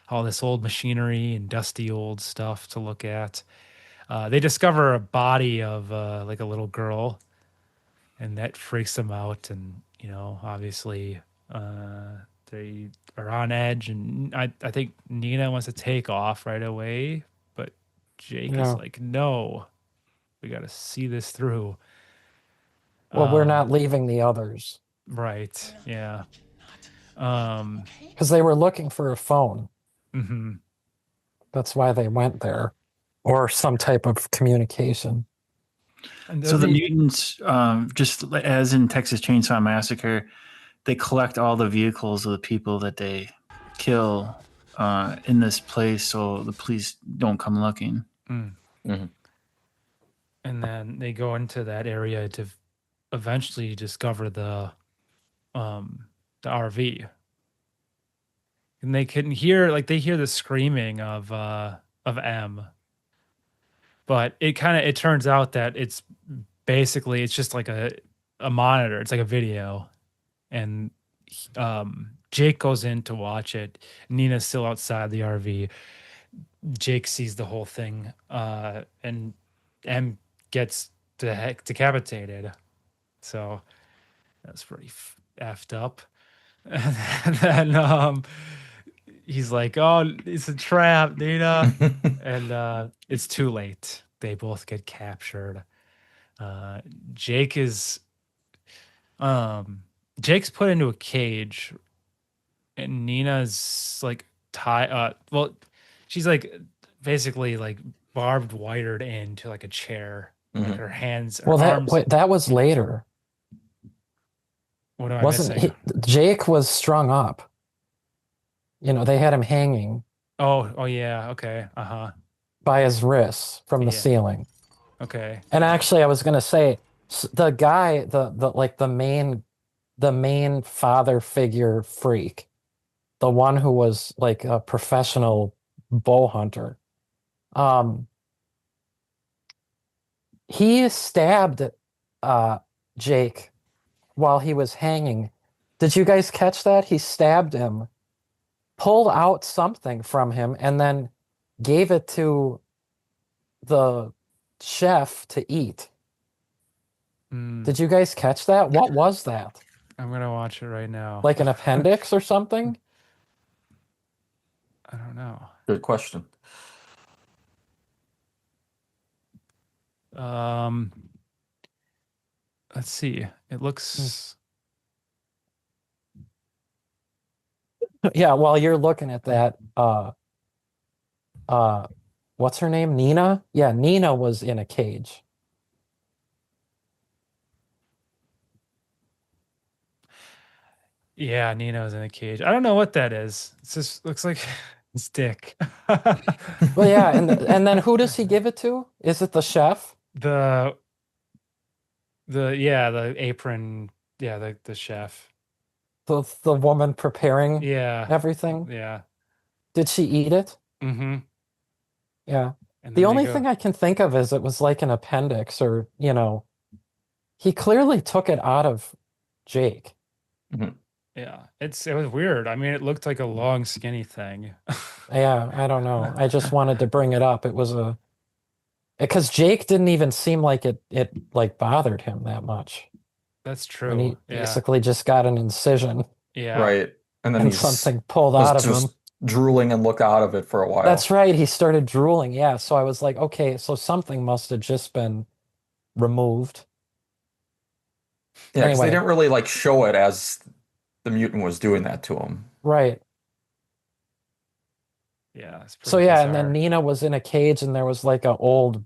all this old machinery and dusty old stuff to look at. They discover a body of like a little girl, and that freaks them out. And obviously, they are on edge. And I think Nina wants to take off right away, but Jake is Yeah. like, "No, we got to see this through." Well, we're Um, not leaving the others right? Yeah. Um, because they were looking for a phone. mhm. That's why they went there, or some type of communication. And So the the mutants, just as in Texas Chainsaw Massacre, they collect all the vehicles of the people that they kill in this place, so the police don't come looking. Mhm. and then they go into that area to eventually discover the RV. And they can hear they hear the screaming of M. But it turns out that it's basically it's just like a monitor. It's like a video. And Jake goes in to watch it. Nina's still outside the RV. Jake sees the whole thing, and M gets the heck decapitated. So that's pretty effed up. And then he's like, "Oh, it's a trap, Nina," and it's too late. They both get captured. Uh, Jake is Jake's put into a cage, and Nina's like tie. Well, she's like basically like barbed wired into like a chair. Like Mhm. her hands, her Well, arms. that was later, What am I wasn't missing? he? Jake was strung up. They had him hanging Oh, yeah. Okay. Uh-huh. by his wrists from the Yeah. ceiling. Okay. And actually, I was gonna say the guy, the like the main father figure freak, the one who was like a professional bow hunter. Um, he stabbed Jake while he was hanging. Did you guys catch that? He stabbed him, pulled out something from him, and then gave it to the chef to eat. Mm, Did you guys catch that? What was that? I'm gonna watch it right now. Like an appendix or something? I don't know. Good question. Um, let's see. It looks. Yeah, while you're looking at that, what's her name? Nina? Yeah, Nina was in a cage. Yeah, Nino's in a cage. I don't know what that is. It just looks like his dick. Well, yeah, and then who does he give it to? Is it the chef? the the apron. Yeah, the chef. The woman preparing Yeah, everything? yeah. Did she eat it? Mm-hmm. Yeah. And The then they only go. thing I can think of is it was like an appendix or, he clearly took it out of Jake. Yeah, it was weird. I mean, it looked like a long, skinny thing. Yeah, I don't know. I just wanted to bring it up. It was because Jake didn't even seem like it like bothered him that much. That's And he true. Yeah, basically just got an incision yeah. Right. And then and he's something pulled was out of him. just drooling and looked out of it for a while. That's right. He started drooling. Yeah. So I was like, okay, so something must have just been removed. Yeah, because they Anyway, didn't really like show it as the mutant was doing that to him. right. Yeah, it's So pretty yeah, and then bizarre. Nina was in a cage and there was like a old,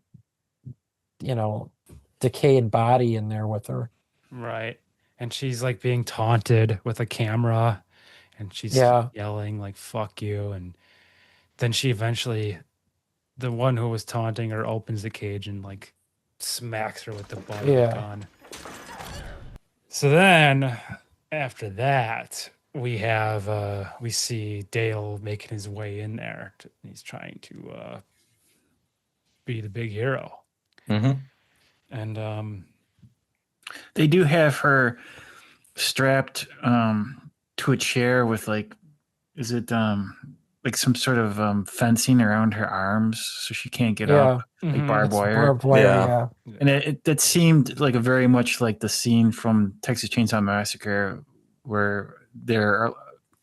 decayed body in there with her. Right. And she's like being taunted with a camera and she's Yeah. yelling like fuck you. And then she eventually the one who was taunting her opens the cage and like smacks her with the butt of the Yeah. gun. So then after that, we see Dale making his way in there. He's trying to be the big hero. Hmm. And They do have her strapped to a chair with like, is it like some sort of fencing around her arms so she can't get Yeah. up, like Mhm. barbed It's wire. barbed wire, Yeah. yeah. And it seemed like a very much like the scene from Texas Chainsaw Massacre where they're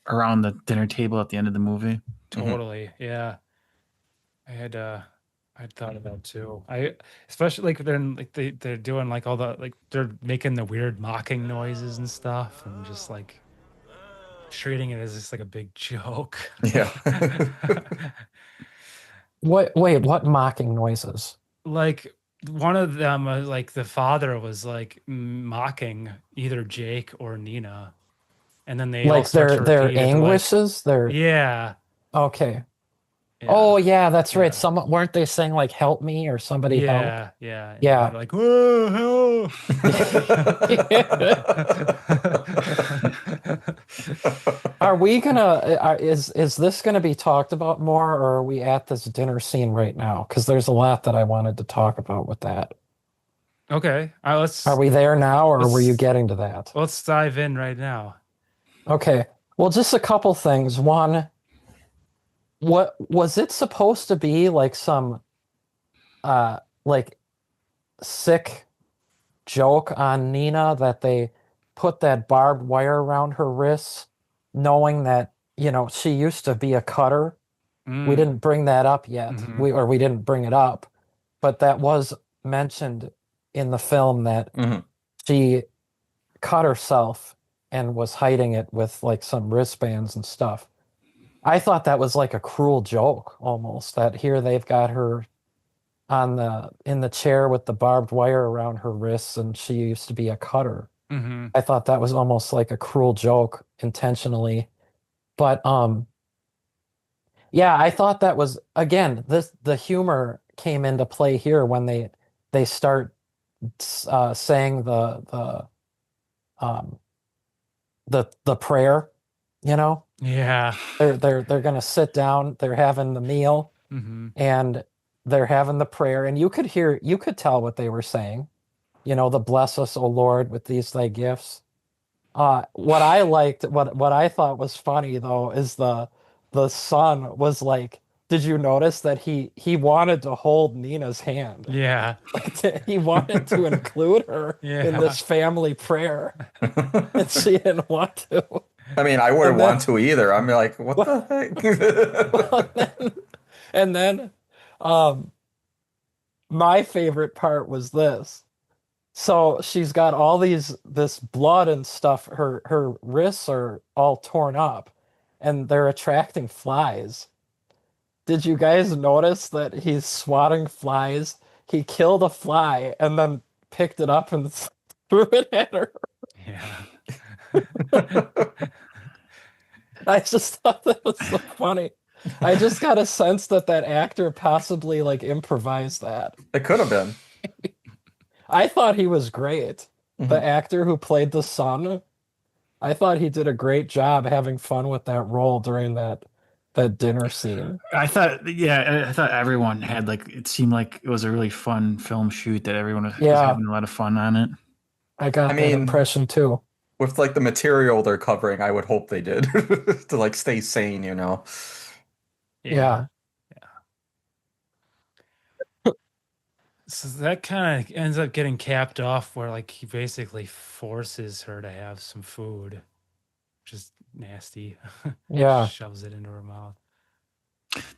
around the dinner table at the end of the movie. Totally. Yeah. I'd thought of that too. I especially like then like they're doing like all the like they're making the weird mocking noises and stuff and just like treating it as just like a big joke. Yeah. What mocking noises? Like one of them like the father was like mocking either Jake or Nina, and then they all Like start to their repeat it. They're like, anguishes? Their yeah, okay. yeah, Oh yeah, that's right. yeah. Some weren't they saying like help me or somebody help? Yeah, yeah, Yeah. they're like, whoa, Are we gonna is this gonna be talked about more, or are we at this dinner scene right now? Because there's a lot that I wanted to talk about with that. okay, Are we there now, or were you let's getting to that? let's dive in right now. Okay. Well, just a couple things. One, what was it supposed to be like some like sick joke on Nina that they put that barbed wire around her wrists, knowing that, she used to be a cutter. We Mm, didn't bring that up yet. mhm. We didn't bring it up, but that was mentioned in the film that Mhm. she cut herself and was hiding it with like some wristbands and stuff. I thought that was like a cruel joke almost, that here they've got her in the chair with the barbed wire around her wrists and she used to be a cutter. Mhm. I thought that was almost like a cruel joke intentionally. But yeah, I thought that was again, the humor came into play here when they start saying um the prayer, you know? Yeah. They're gonna sit down, they're having the meal Mhm. and they're having the prayer, and you could tell what they were saying. The bless us, O Lord, with these thy gifts. What I liked, what I thought was funny though, is the son was like, did you notice that he wanted to hold Nina's hand? Yeah. Like he wanted to include her in Yeah. this family prayer, and she didn't want to. I mean, I wouldn't And then, want to either. I'm like, what the heck? and then, um, my favorite part was this. So she's got all this blood and stuff. Her wrists are all torn up, and they're attracting flies. Did you guys notice that he's swatting flies? He killed a fly and then picked it up and threw it at her. Yeah. I just thought that was so funny. I just got a sense that that actor possibly like improvised that. It could have been. I thought he was great. The Mhm. actor who played the son, I thought he did a great job having fun with that role during that dinner scene. I thought everyone had like, it seemed like it was a really fun film shoot that everyone was Yeah, having a lot of fun on it. I I got that mean, impression too. with like the material they're covering, I would hope they did to like stay sane, you know. Yeah. Yeah. So that kind of ends up getting capped off where like he basically forces her to have some food, which is nasty. Yeah. Shoves it into her mouth.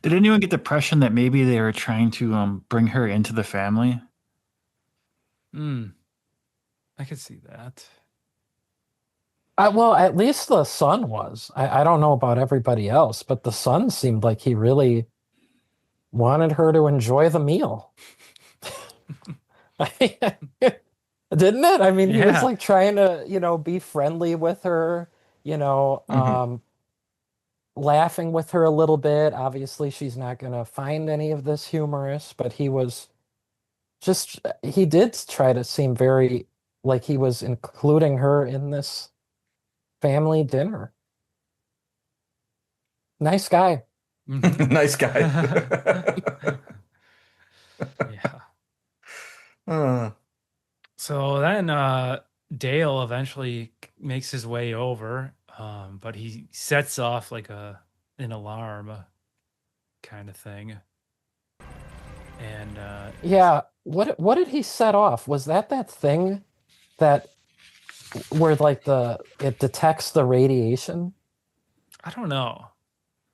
Did anyone get the impression that maybe they were trying to bring her into the family? Mm, I could see that. Well, at least the son was. I don't know about everybody else, but the son seemed like he really wanted her to enjoy the meal. Didn't it? I mean, he was Yeah. like trying to, be friendly with her, you know, Mhm. um, laughing with her a little bit. Obviously, she's not going to find any of this humorous, but he did try to seem very like he was including her in this family dinner. Nice guy. Mhm. Nice guy. Uh, So then Dale eventually makes his way over, but he sets off like an alarm kind of thing. And Yeah, what did he set off? Was that thing that where like it detects the radiation I don't know.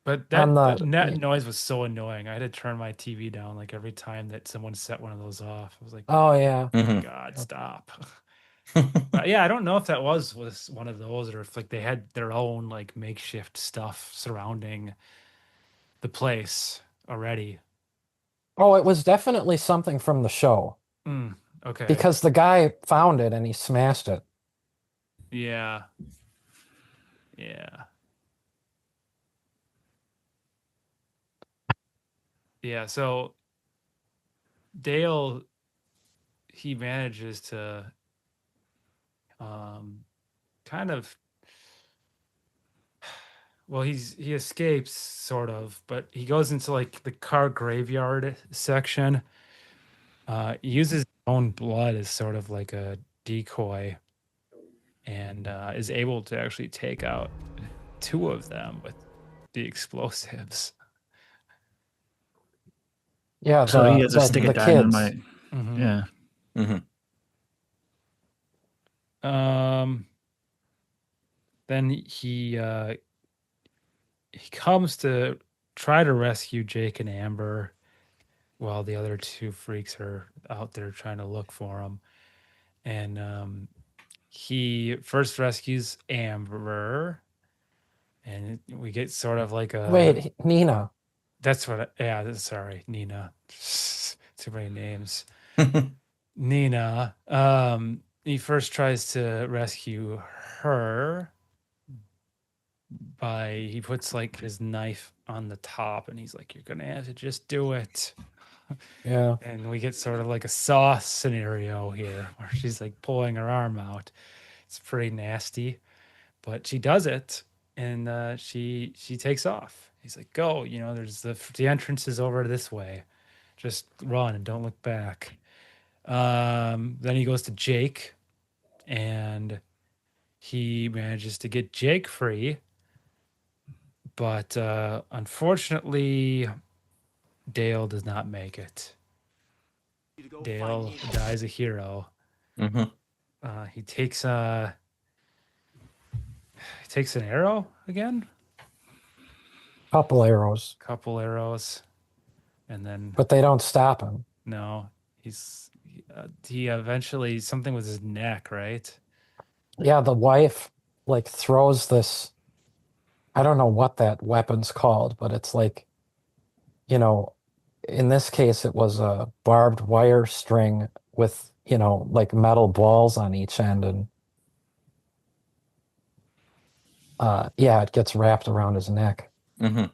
But on that noise was so annoying. I had to turn my TV down like every time that someone set one of those off. I was like, Oh yeah. oh my mhm. God, stop. Yeah, I don't know if that was one of those or if like they had their own like makeshift stuff surrounding the place already. Oh, it was definitely something from the show Mm, okay. because the guy found it and he smashed it. Yeah. Yeah. Yeah. So Dale, he manages to um kind of well, he escapes sort of, but he goes into like the car graveyard section. He uses his own blood as sort of like a decoy and is able to actually take out two of them with the explosives. Yeah, So he has a the stick the of kids. dynamite. Mhm. Yeah. Mhm. Um, then he comes to try to rescue Jake and Amber while the other two freaks are out there trying to look for him. And he first rescues Amber, and we get sort of like a Nina. that's what sorry, Nina. Too many names. Nina. He first tries to rescue her by he puts like his knife on the top and he's like, you're gonna have to just do it. Yeah. And we get sort of like a Saw scenario here where she's like pulling her arm out. It's pretty nasty, but she does it and she takes off. He's like, go, there's the entrance is over this way. Just run and don't look back. Then he goes to Jake and he manages to get Jake free, but unfortunately, Dale does not make it. Dale dies a hero. Mhm. He takes an arrow again, Couple arrows, couple arrows, and then but they don't stop him. no, he eventually something with his neck, right? Yeah, the wife like throws this, I don't know what that weapon's called, but it's like, you know, in this case it was a barbed wire string with, like metal balls on each end and yeah, it gets wrapped around his neck. Mhm.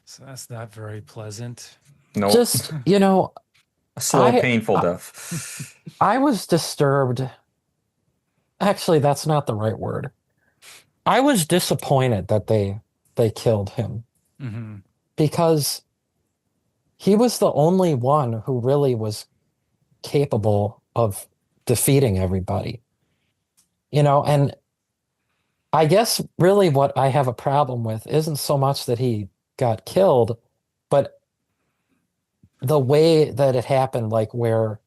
So that's not very pleasant. Nope. Just, A slow, I painful I, death. I was disturbed. Actually, that's not the right word. I was disappointed that they killed him Hmm. because he was the only one who really was capable of defeating everybody. And I guess really what I have a problem with isn't so much that he got killed, but the way that it happened, like where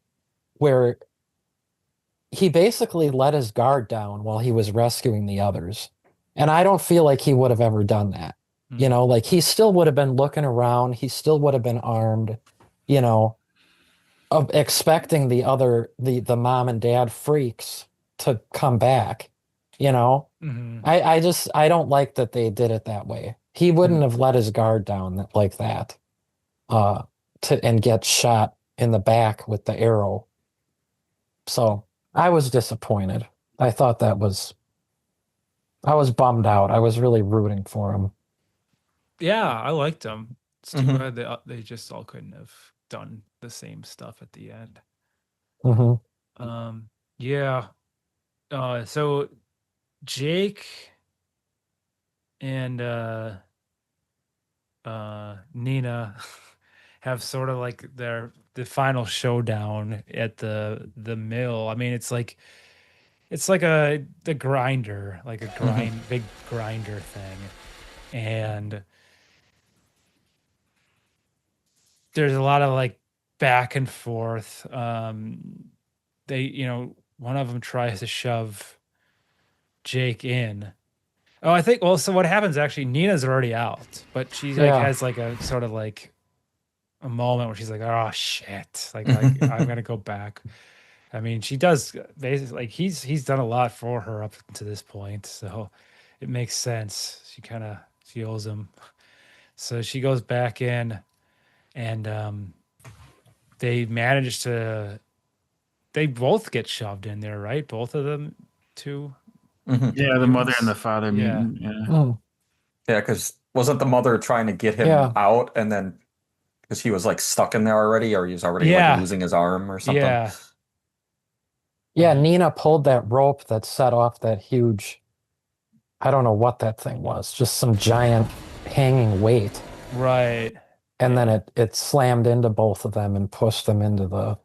he basically let his guard down while he was rescuing the others. And I don't feel like he would have ever done that. Like he still would have been looking around, he still would have been armed, you know, of expecting the mom and dad freaks to come back, you know. Hmm. I don't like that they did it that way. He wouldn't have let his guard down like that, uh, and get shot in the back with the arrow. So I was disappointed. I thought I was bummed out. I was really rooting for him. Yeah, I liked them. It's too Mhm. bad they just all couldn't have done the same stuff at the end. Hmm. Yeah. So Jake and Nina have sort of like the final showdown at the mill. I mean, it's like the grinder, like a big grinder thing. And there's a lot of like back and forth. They, one of them tries to shove Jake in. Oh, I think, well, so what happens actually, Nina's already out, but she like Yeah. has like a sort of like a moment where she's like, oh shit, like I'm gonna go back. I mean, she does basically, like he's done a lot for her up to this point, so it makes sense. She owes him. So she goes back in, and they manage to. They both get shoved in there, right? Both of them, two. Yeah, the mother and the Mutants? father Yeah. mutant. Yeah. Mm, Yeah, because wasn't the mother trying to get him yeah. out, and then because he was like stuck in there already, or he was already like Yeah. losing his arm or something? Yeah. Yeah, Nina pulled that rope that set off that huge, I don't know what that thing was, just some giant hanging weight. Right. And then it slammed into both of them and pushed them into the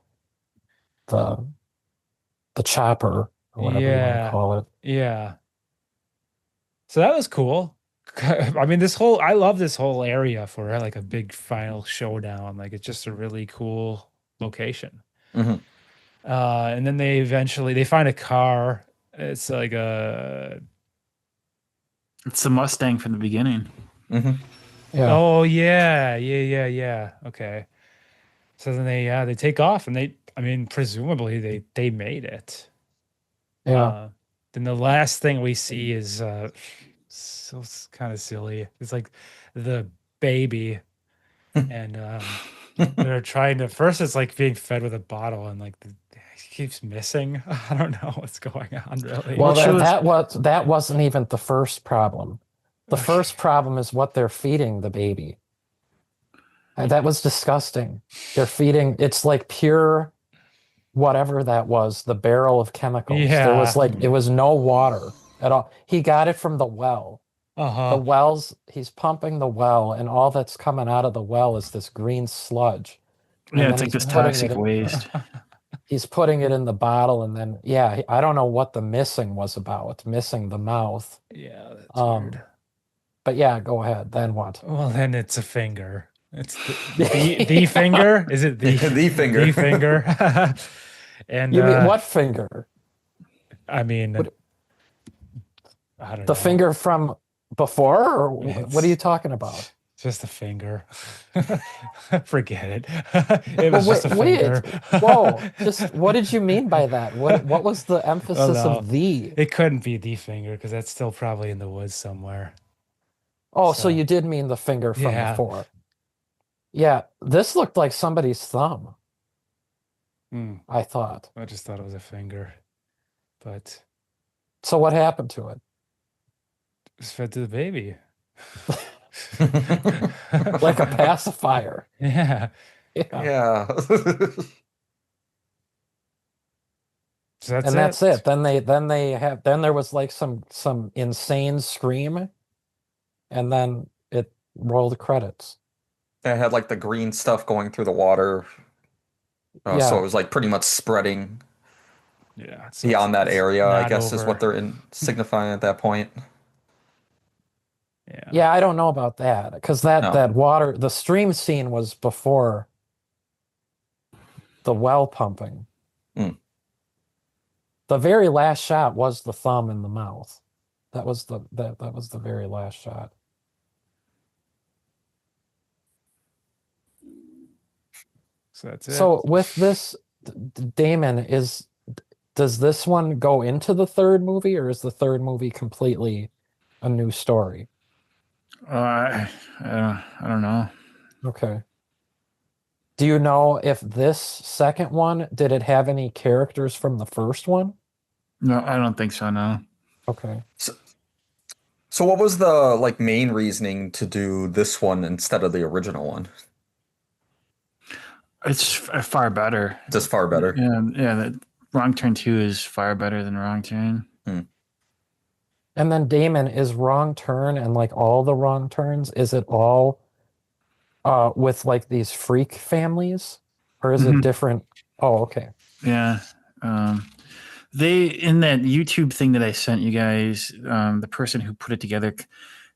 the chopper or whatever you want to Yeah. call it. Yeah. So that was cool. I mean, I love this whole area for like a big final showdown. Like it's just a really cool location. Mhm. And then they find a car. It's like a, It's the Mustang from the beginning. Mhm. Yeah. oh yeah. Okay. So then they take off and I mean, presumably they made it. Yeah. Then the last thing we see is so kind of silly. It's like the baby, and they're trying to. First, it's like being fed with a bottle, and like he keeps missing. I don't know what's going on really. Well, Well, that wasn't even the first problem. The first problem is what they're feeding the baby. That was disgusting. They're feeding, it's like pure whatever that was, the barrel of chemicals. There was Yeah. it was no water at all. He got it from the well. The Uh-huh. wells, he's pumping the well, and all that's coming out of the well is this green sludge. And Yeah, then it's like he's this putting toxic it in- waste. He's putting it in the bottle, and then I don't know what the missing was about, missing the mouth. Yeah, that's Um, weird. But yeah, go ahead. Then what? Well, then it's a finger. It's the finger. Is it the The finger. The finger. And You mean what finger? I mean, What- I don't The know. finger from before, or what It's- are you talking about? Just a finger. Forget it. It was Well, just a wait, finger. whoa! Just what did you mean by that? What was the emphasis no. of the? It couldn't be the finger because that's still probably in the woods somewhere. Oh, so So- you did mean the finger from Yeah. before? Yeah, this looked like somebody's thumb. I thought. I just thought it was a finger, but So what happened to it? it was fed to the baby. Like a pacifier. Yeah. Yeah. Yeah. So And that's it. Then there was like some insane scream, and then it rolled credits. It had like the green stuff going through the water. So Yeah. it was like pretty much spreading Yeah. So beyond that it's area, I not guess is what over. they're signifying at that point. Yeah. Yeah, I don't know about that because No. that water, the stream scene was before the well pumping. Mm. The very last shot was the thumb in the mouth. That was the very last shot. So that's it. So with this, Damon, does this one go into the third movie, or is the third movie completely a new story? I don't know. Okay. Do you know if this second one, did it have any characters from the first one? No, I don't think so. No. Okay. So what was the like main reasoning to do this one instead of the original one? It's far better. Just far better. Yeah. The Wrong Turn 2 is far better than Wrong Turn. And then Damon, is Wrong Turn and like all the wrong turns, is it all with like these freak families, or is it Mhm. different? Oh, okay. Yeah. They in that YouTube thing that I sent you guys, the person who put it together,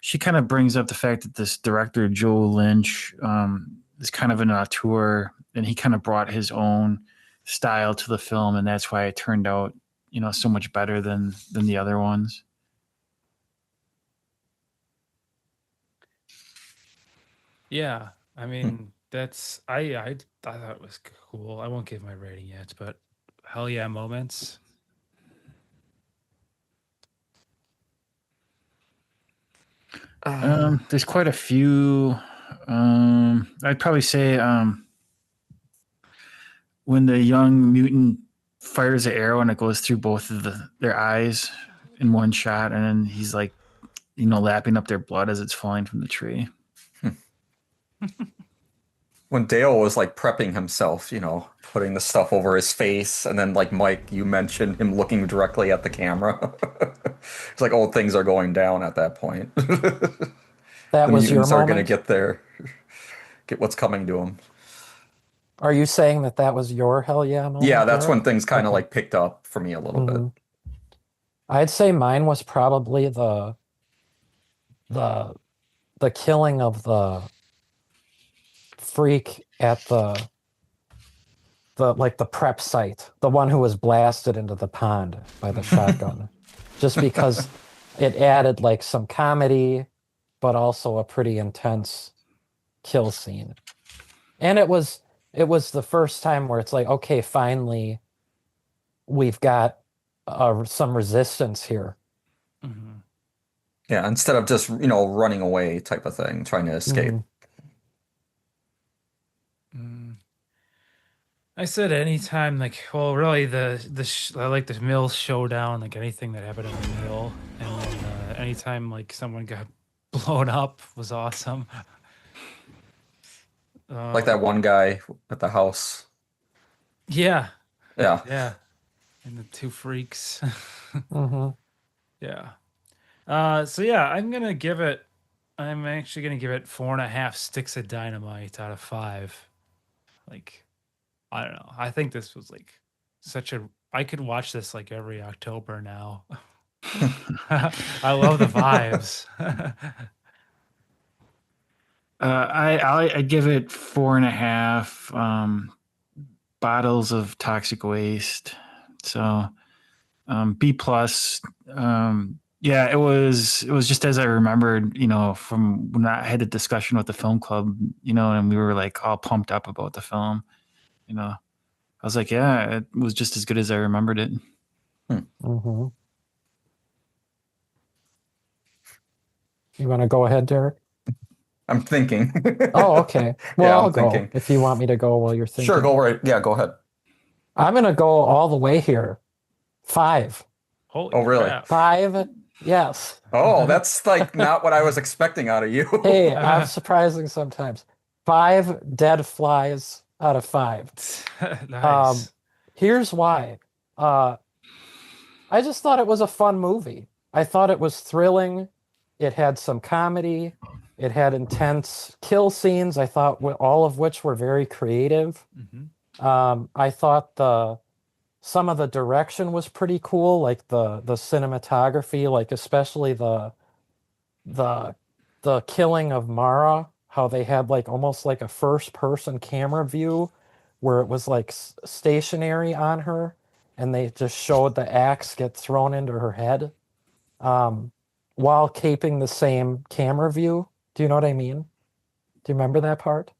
she kind of brings up the fact that this director Joe Lynch is kind of an auteur, and he kind of brought his own style to the film, and that's why it turned out, so much better than the other ones. Yeah, I Hmm. mean that's I thought it was cool. I won't give my rating yet, but hell yeah, moments. There's quite a few. I'd probably say when the young mutant fires an arrow and it goes through both of their eyes in one shot, and then he's like, lapping up their blood as it's falling from the tree. When Dale was like prepping himself, putting the stuff over his face, and then like Mike, you mentioned him looking directly at the camera. It's like, oh, things are going down at that point. That The was your mutants are gonna moment? get there, get what's coming to them. Are you saying that that was your hell yeah Yeah, moment, that's when Derek? things kind of Okay. like picked up for me a little bit. Hmm. I'd say mine was probably the the killing of the freak at the like the prep site, the one who was blasted into the pond by the shotgun. Just because it added like some comedy, but also a pretty intense kill scene. And it was the first time where it's like, okay, finally we've got some resistance here. Mhm. Yeah, instead of just, running away type of thing, trying to escape. Mhm. Mm. I said anytime, like, well, really, I like the mill showdown, like anything that happened in the mill, and then anytime like someone got blown up was awesome. Like Um, that one guy at the house. yeah, Yeah. yeah, and the two freaks. Mhm. Yeah. So yeah, I'm actually gonna give it 4.5 sticks of dynamite out of 5. Like, I don't know. I think this was like I could watch this like every October now. I love the vibes. I'd give it 4.5 bottles of toxic waste. So B plus. Yeah, it was just as I remembered, from when I had a discussion with the film club, and we were like all pumped up about the film. I was like, yeah, it was just as good as I remembered it. Hmm. Mhm. You want to go ahead, Derek? I'm thinking. Oh, okay. Well, Yeah, I'm I'll go thinking. if you want me to go while you're Sure, thinking. go right. Yeah, go ahead. I'm gonna go all the way here. 5. Holy Oh, really? crap. 5, yes. Oh, that's like not what I was expecting out of you. Hey, I'm surprising sometimes. 5 dead flies out of 5. Um, Nice. here's why. Uh, I just thought it was a fun movie. I thought it was thrilling. It had some comedy. It had intense kill scenes. I thought all of which were very creative. Hmm. I thought the some of the direction was pretty cool, like the cinematography, like especially the the killing of Mara, how they had like almost like a first person camera view where it was like stationary on her and they just showed the axe get thrown into her head um, while keeping the same camera view. Do you know what I mean? Do you remember that part?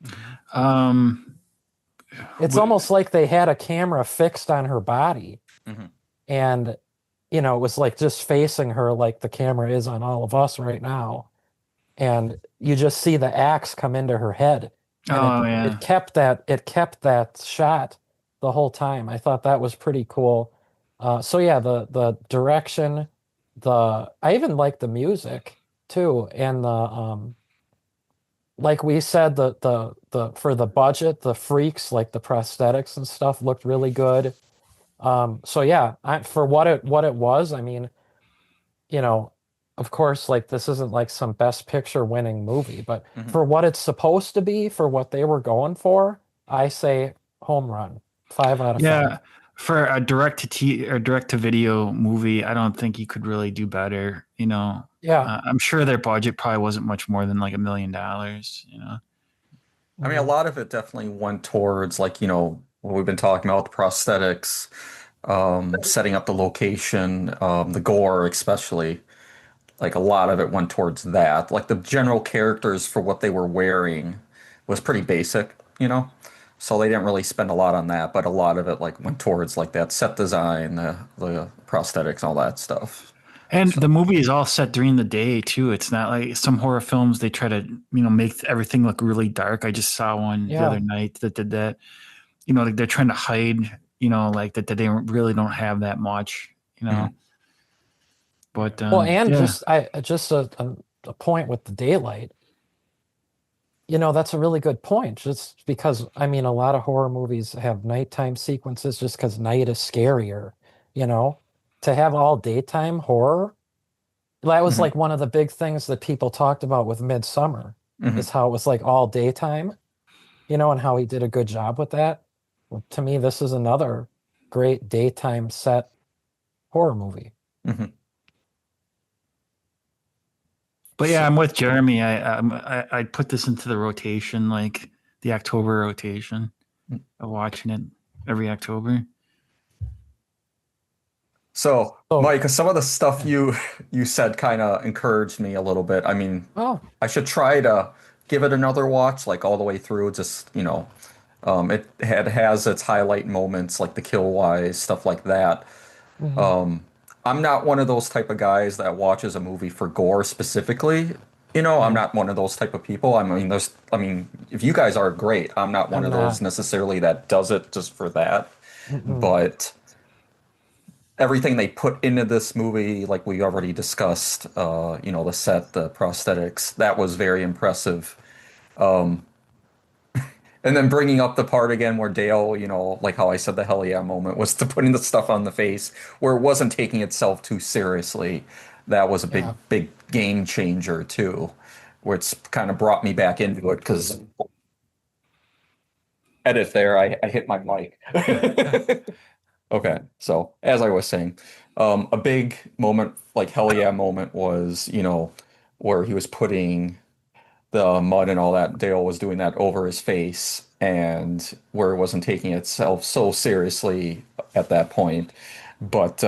Hmm. Um, It's almost like they had a camera fixed on her body Mhm. and it was like just facing her like the camera is on all of us right now. And you just see the axe come into her head. And it oh it yeah. kept that it kept that shot the whole time. I thought that was pretty cool. So yeah, the direction, I even like the music too. And the like we said, the for the budget, the freaks, like the prosthetics and stuff looked really good. So yeah, for what it was, I mean, you know, of course, like this isn't like some best picture winning movie, but Mhm. for what it's supposed to be, for what they were going for, I say home run. 5 out of 5. Yeah, for a direct to t or direct to video movie, I don't think you could really do better. Yeah. I'm sure their budget probably wasn't much more than like $1 million. I mean, a Mhm. lot of it definitely went towards like, what we've been talking about, the prosthetics, setting up the location, the gore especially. Like a lot of it went towards that. Like the general characters for what they were wearing was pretty basic. So they didn't really spend a lot on that, but a lot of it like went towards like that set design, the prosthetics, all that stuff. And So the movie is all set during the day too. It's not like some horror films they try to, make everything look really dark. I just saw one the Yeah. other night that did that. Like they're trying to hide, like that they really don't have that much, you know. mhm, But Well, and yeah. just a point with the daylight. That's a really good point. Just because, I mean, a lot of horror movies have nighttime sequences just because night is scarier, you know? To have all daytime horror, that was mhm, like one of the big things that people talked about with Midsummer, mhm. is how it was like all daytime, and how he did a good job with that. Well, to me, this is another great daytime set horror movie. Mhm. But yeah, So, I'm with Jeremy. I put this into the rotation, like the October rotation of watching it every October. so So, Mike, some of the stuff yeah. you said kind of encouraged me a little bit. I mean, Oh, I should try to give it another watch, like all the way through. Just, it has its highlight moments, like the kill wise, stuff like that. mhm. I'm not one of those type of guys that watches a movie for gore specifically. I'm Yeah, not one of those type of people. I mean, if you guys are great, I'm not one I'm of those not. necessarily that does it just for that. Mm-mm. But everything they put into this movie, like we already discussed, the set, the prosthetics, that was very impressive. And then bringing up the part again where Dale, like how I said the hell yeah moment was to putting the stuff on the face where it wasn't taking itself too seriously. That was a big, Yeah. big game changer too, where it's kind of brought me back into it because edit there, I hit my mic. Okay, so as I was saying, a big moment, like hell yeah moment was, where he was putting the mud and all that. Dale was doing that over his face, and where it wasn't taking itself so seriously at that point. But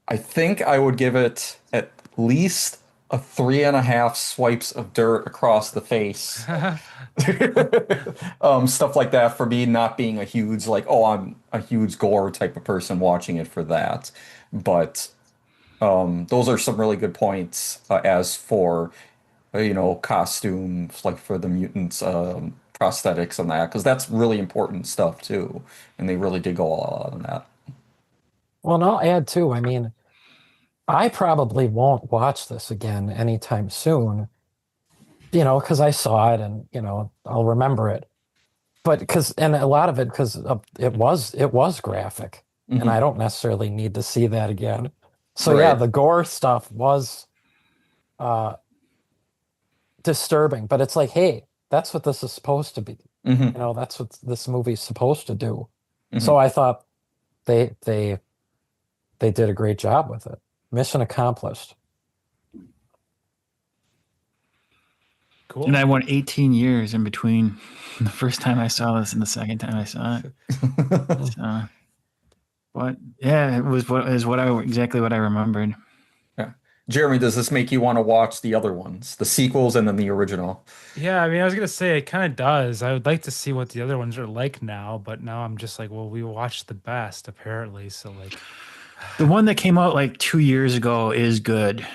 I think I would give it at least a 3.5 swipes of dirt across the face. Stuff like that for me not being a huge like, oh, I'm a huge gore type of person watching it for that. But those are some really good points as for costumes like for the mutants, prosthetics and that, because that's really important stuff too, and they really did go all out on that. Well, and I'll add too, I mean, I probably won't watch this again anytime soon, because I saw it and, I'll remember it. But and a lot of it because it was graphic, and I Hmm. don't necessarily need to see that again. So yeah, Right. the gore stuff was uh disturbing, but it's like, hey, that's what this is supposed to be. Hmm. That's what this movie's supposed to do. So Hmm. I thought they they they did a great job with it. Mission accomplished. And Cool. I went 18 years in between the first time I saw this and the second time I saw it. So, but yeah, it was exactly what I remembered. Yeah. Jeremy, does this make you want to watch the other ones, the sequels and then the original? Yeah, I mean, I was gonna say it kind of does. I would like to see what the other ones are like now, but now I'm just like, well, we watched the best apparently, so like, The one that came out like 2 years ago is good.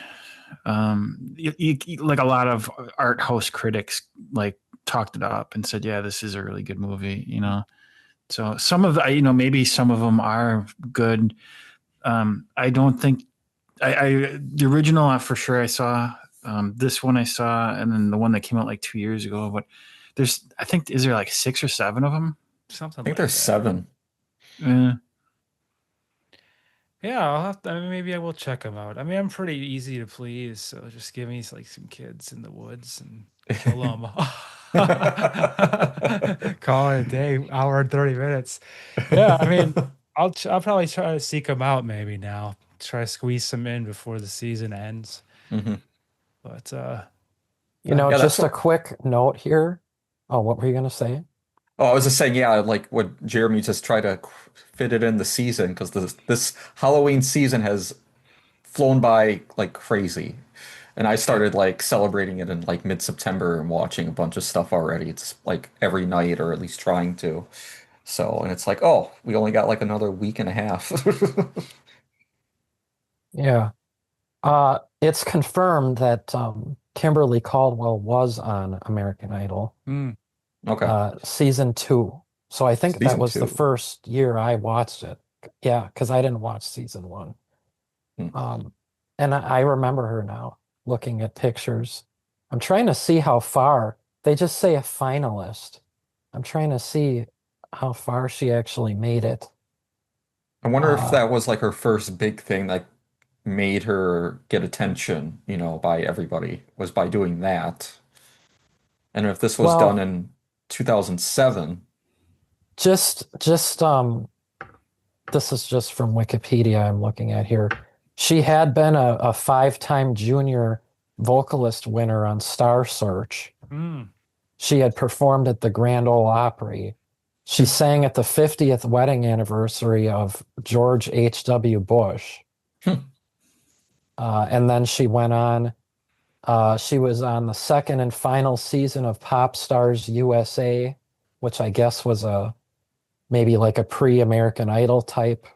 Like a lot of art house critics like talked it up and said, yeah, this is a really good movie. So some of maybe some of them are good. I don't think the original for sure I saw. This one I saw, and then the one that came out like 2 years ago. But I think, is there like 6 or 7 of them? I something think like there's that. 7. Uh, Yeah, I'll have to. I mean, maybe I will check them out. I mean, I'm pretty easy to please, so just give me like some kids in the woods and kill them. Call it a day, hour and 30 minutes. Yeah, I mean, I'll probably try to seek them out maybe now. Try to squeeze some in before the season ends. Mhm. But You know, Yeah, that's just a what. quick note here. Oh, what were you gonna say? Oh, I was just saying, yeah, like what Jeremy just tried to fit it in the season because this Halloween season has flown by like crazy. And I started like celebrating it in like mid-September and watching a bunch of stuff already. It's like every night or at least trying to. So, and it's like, oh, we only got like another week and a half. Yeah. It's confirmed that Kimberly Caldwell was on American Idol, hmm, Okay. season 2. So I think that Season was the two. first year I watched it. Yeah, because I didn't watch season 1. Hmm. And I remember her now, looking at pictures. I'm trying to see how far. They just say a finalist. I'm trying to see how far she actually made it. I wonder if Uh, that was like her first big thing that made her get attention, by everybody, was by doing that. And if this was done well, in 2007, just this is just from Wikipedia I'm looking at here. She had been a 5-time junior vocalist winner on Star Search. hmm. She had performed at the Grand Ole Opry. She sang at the 50th wedding anniversary of George H.W. Bush. hmm, And then she went on, she was on the second and final season of Pop Stars USA, which I guess was maybe like a pre-American Idol type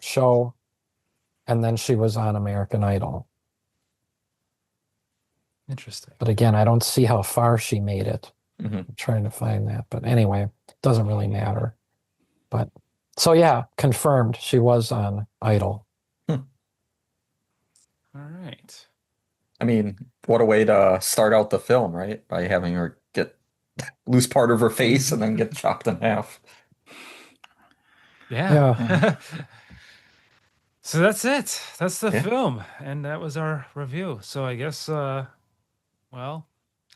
show. And then she was on American Idol. Interesting. But again, I don't see how far she made it. mhm. I'm trying to find that. But anyway, it doesn't really matter. But so yeah, confirmed she was on Idol. Hmm. All right. I mean, what a way to start out the film, right? By having her lose part of her face and then get chopped in half. Yeah. Yeah. So that's it. That's the Yeah. film, and that was our review. So I guess, well,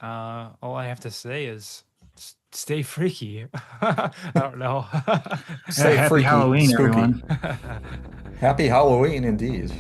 all I have to say is stay freaky. I don't know. Stay Happy freaky, Halloween, spooky. everyone. Happy Halloween indeed.